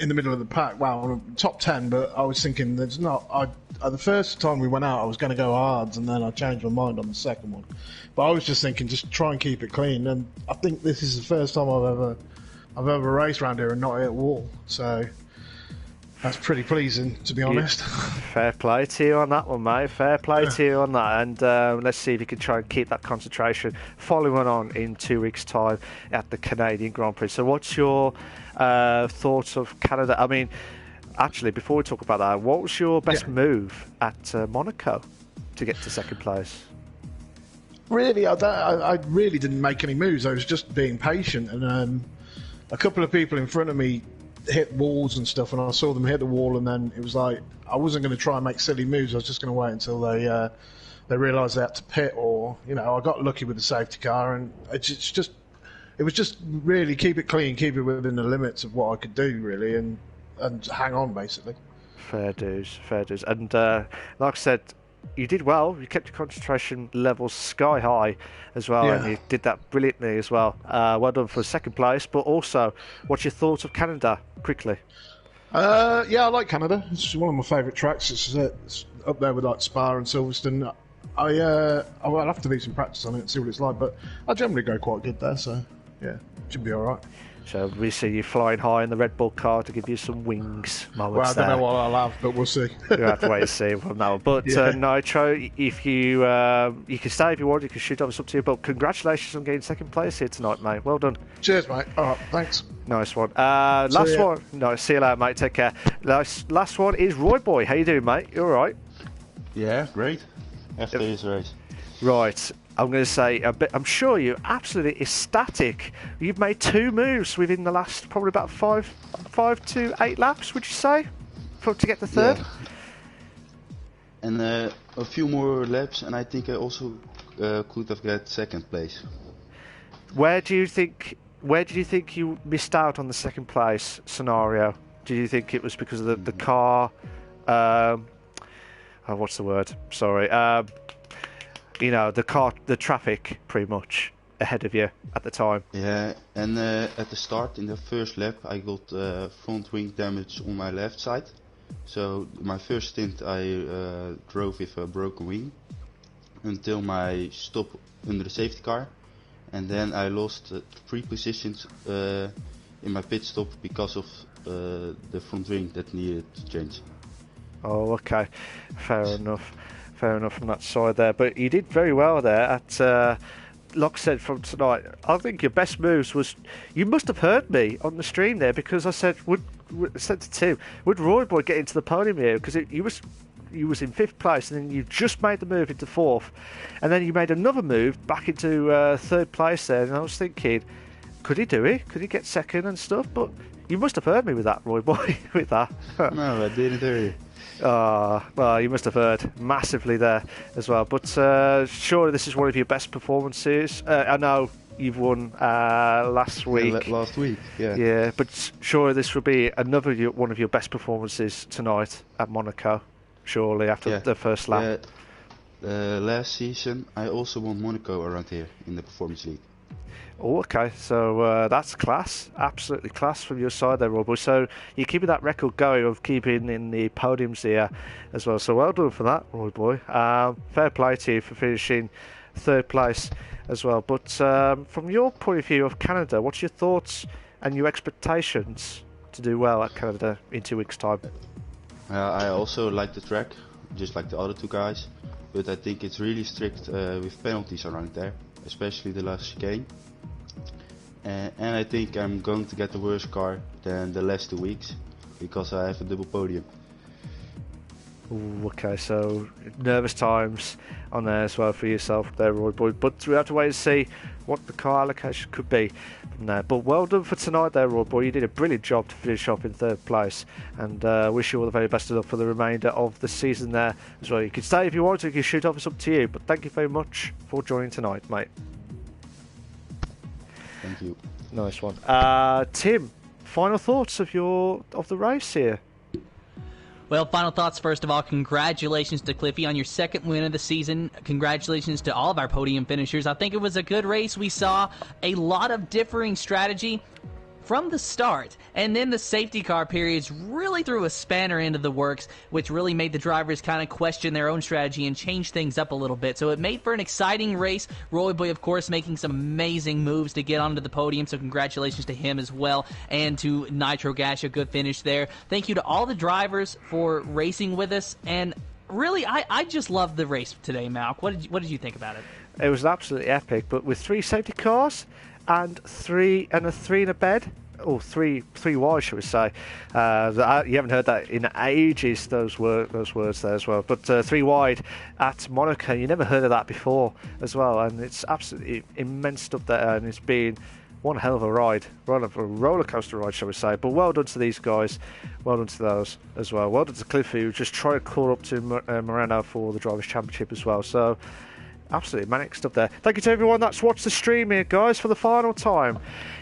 in the middle of the pack. Wow, top 10, but I was thinking there's not. The first time we went out, I was going to go hards, and then I changed my mind on the second one. But I was just thinking, just try and keep it clean. And I think this is the first time I've ever raced around here and not hit a wall. So that's pretty pleasing, to be honest. Fair play to you on that one, mate. Fair play to you on that. And let's see if you can try and keep that concentration following on in 2 weeks' time at the Canadian Grand Prix. So what's your thoughts of Canada? I mean, actually, before we talk about that, what was your best move at Monaco to get to second place? Really, I really didn't make any moves. I was just being patient. And a couple of people in front of me hit walls and stuff, and I saw them hit the wall, and then it was like I wasn't going to try and make silly moves. I was just going to wait until they realised they had to pit, or I got lucky with the safety car, and it was just really keep it clean, keep it within the limits of what I could do, really, and hang on basically. Fair dues. And like I said, you did well. You kept your concentration levels sky high as well, and you did that brilliantly as well. Well done for second place. But also, what's your thoughts of Canada, quickly? I like Canada. It's one of my favourite tracks. It's up there with like Spa and Silverstone. I'll have to do some practice on it and see what it's like, but I generally go quite good there, so yeah, should be all right. So we see you flying high in the Red Bull car to give you some wings moments. Well, I don't know what I'll have, but we'll see. You'll have to wait and see from now on. But Nitro, if you can stay if you want, you can shoot off, it's up to you. But congratulations on getting second place here tonight, mate. Well done. Cheers, mate. All right, thanks. Nice one. Last one. No, see you later, mate. Take care. Last one is Roy Boy. How you doing, mate? You all right? Yeah, great. Yesterday's race. Right. I'm going to say a bit. I'm sure you're absolutely ecstatic. You've made 2 moves within the last probably about 5 to 8 laps. Would you say, to get the third? Yeah. And a few more laps, and I think I also could have got second place. Where did you think you missed out on the second place scenario? Do you think it was because of the car? What's the word? Sorry. The traffic pretty much ahead of you at the time. Yeah, and at the start in the first lap I got front wing damage on my left side. So my first stint I drove with a broken wing until my stop under the safety car, and then I lost 3 positions in my pit stop because of the front wing that needed to change. Oh, okay, fair enough from that side there. But you did very well there at. Like I said from tonight, I think your best moves was, you must have heard me on the stream there, because I said said to Tim, would Roy Boy get into the podium here, because you was in 5th place, and then you just made the move into 4th, and then you made another move back into 3rd place there, and I was thinking, could he do it? Could he get second and stuff? But you must have heard me with that, Roy Boy, with that. No, I didn't hear you. Well, you must have heard massively there as well. But surely this is one of your best performances. I know you've won last week. Last week, yeah. Yeah, but surely this will be another one of your best performances tonight at Monaco. Surely after the first lap. Last season I also won Monaco around here in the Performance League. Oh, okay. So that's class. Absolutely class from your side there, Roy. So you're keeping that record going of keeping in the podiums here as well. So well done for that, Roy Boy. Fair play to you for finishing 3rd place as well. But from your point of view of Canada, what's your thoughts and your expectations to do well at Canada in 2 weeks' time? I also like the track, just like the other 2 guys. But I think it's really strict with penalties around there, especially the last chicane. And I think I'm going to get the worse car than the last 2 weeks, because I have a double podium. Ooh, okay, so nervous times on there as well for yourself there, Roy Boy. But we have to wait and see what the car allocation could be from there. But well done for tonight there, Roy Boy. You did a brilliant job to finish off in 3rd place, and wish you all the very best of luck for the remainder of the season there as well. You can stay if you want to, you can shoot off, it's up to you. But thank you very much for joining tonight, mate. Thank you. Nice one. Tim, final thoughts of the race here? Well, final thoughts first of all. Congratulations to Cliffy on your 2nd win of the season. Congratulations to all of our podium finishers. I think it was a good race. We saw a lot of differing strategy from the start, and then the safety car periods really threw a spanner into the works, which really made the drivers kind of question their own strategy and change things up a little bit. So it made for an exciting race. Roy Boy, of course, making some amazing moves to get onto the podium, so congratulations to him as well, and to Nitro Gash, a good finish there. Thank you to all the drivers for racing with us, and really, I just loved the race today, Malc. What did you think about it? It was absolutely epic, but with 3 safety cars and a 3 in a bed, or three wide, shall we say? You haven't heard that in ages. Those words there as well. But 3 wide at Monaco, you never heard of that before as well, and it's absolutely immense stuff there, and it's been one hell of a ride, one of a roller coaster ride, shall we say. But well done to these guys, well done to those as well. Well done to Cliffy, who just tried to call up to Moreno for the Drivers' Championship as well. So absolutely manic stuff there. Thank you to everyone that's watched the stream here, guys, for the final time.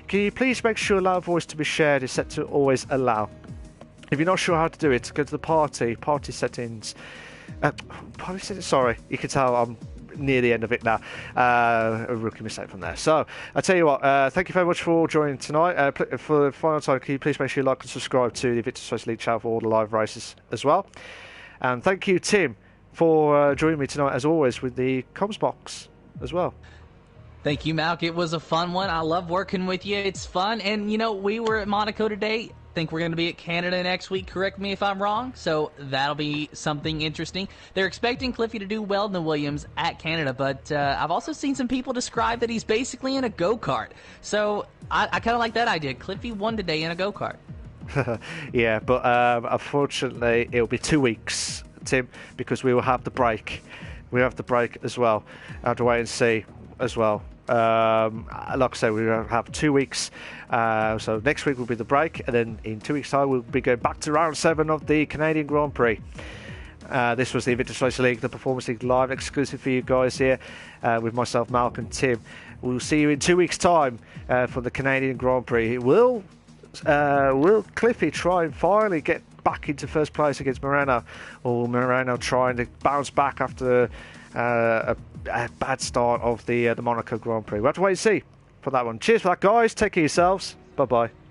Can you please make sure loud voice to be shared is set to always allow? If you're not sure how to do it, go to the party settings. Sorry, you can tell I'm near the end of it now. A rookie mistake from there. So I tell you what, thank you very much for joining tonight. For the final time, can you please make sure you like and subscribe to the Invictus Racing League channel for all the live races as well. And thank you, Tim, for joining me tonight, as always, with the comms box as well. Thank you, Malc. It was a fun one. I love working with you. It's fun. And, you know, we were at Monaco today. Think we're going to be at Canada next week. Correct me if I'm wrong. So that'll be something interesting. They're expecting Cliffy to do well in the Williams at Canada, but I've also seen some people describe that he's basically in a go-kart. So I kind of like that idea. Cliffy won today in a go-kart. Yeah, but unfortunately, it'll be 2 weeks, Tim, because we will have the break we have the break as well. I have to wait and see as well. Like I say, we have 2 weeks. So next week will be the break, and then in 2 weeks' time we'll be going back to round 7 of the Canadian Grand Prix. This was the Invictus Racing League, the Performance League live exclusive for you guys here with myself, Malc and Tim. We'll see you in 2 weeks' time for the Canadian Grand Prix. Will Cliffy try and finally get back into first place against Moreno, or will Moreno trying to bounce back after a bad start of the Monaco Grand Prix? We'll have to wait and see for that one. Cheers for that, guys. Take care of yourselves. Bye-bye.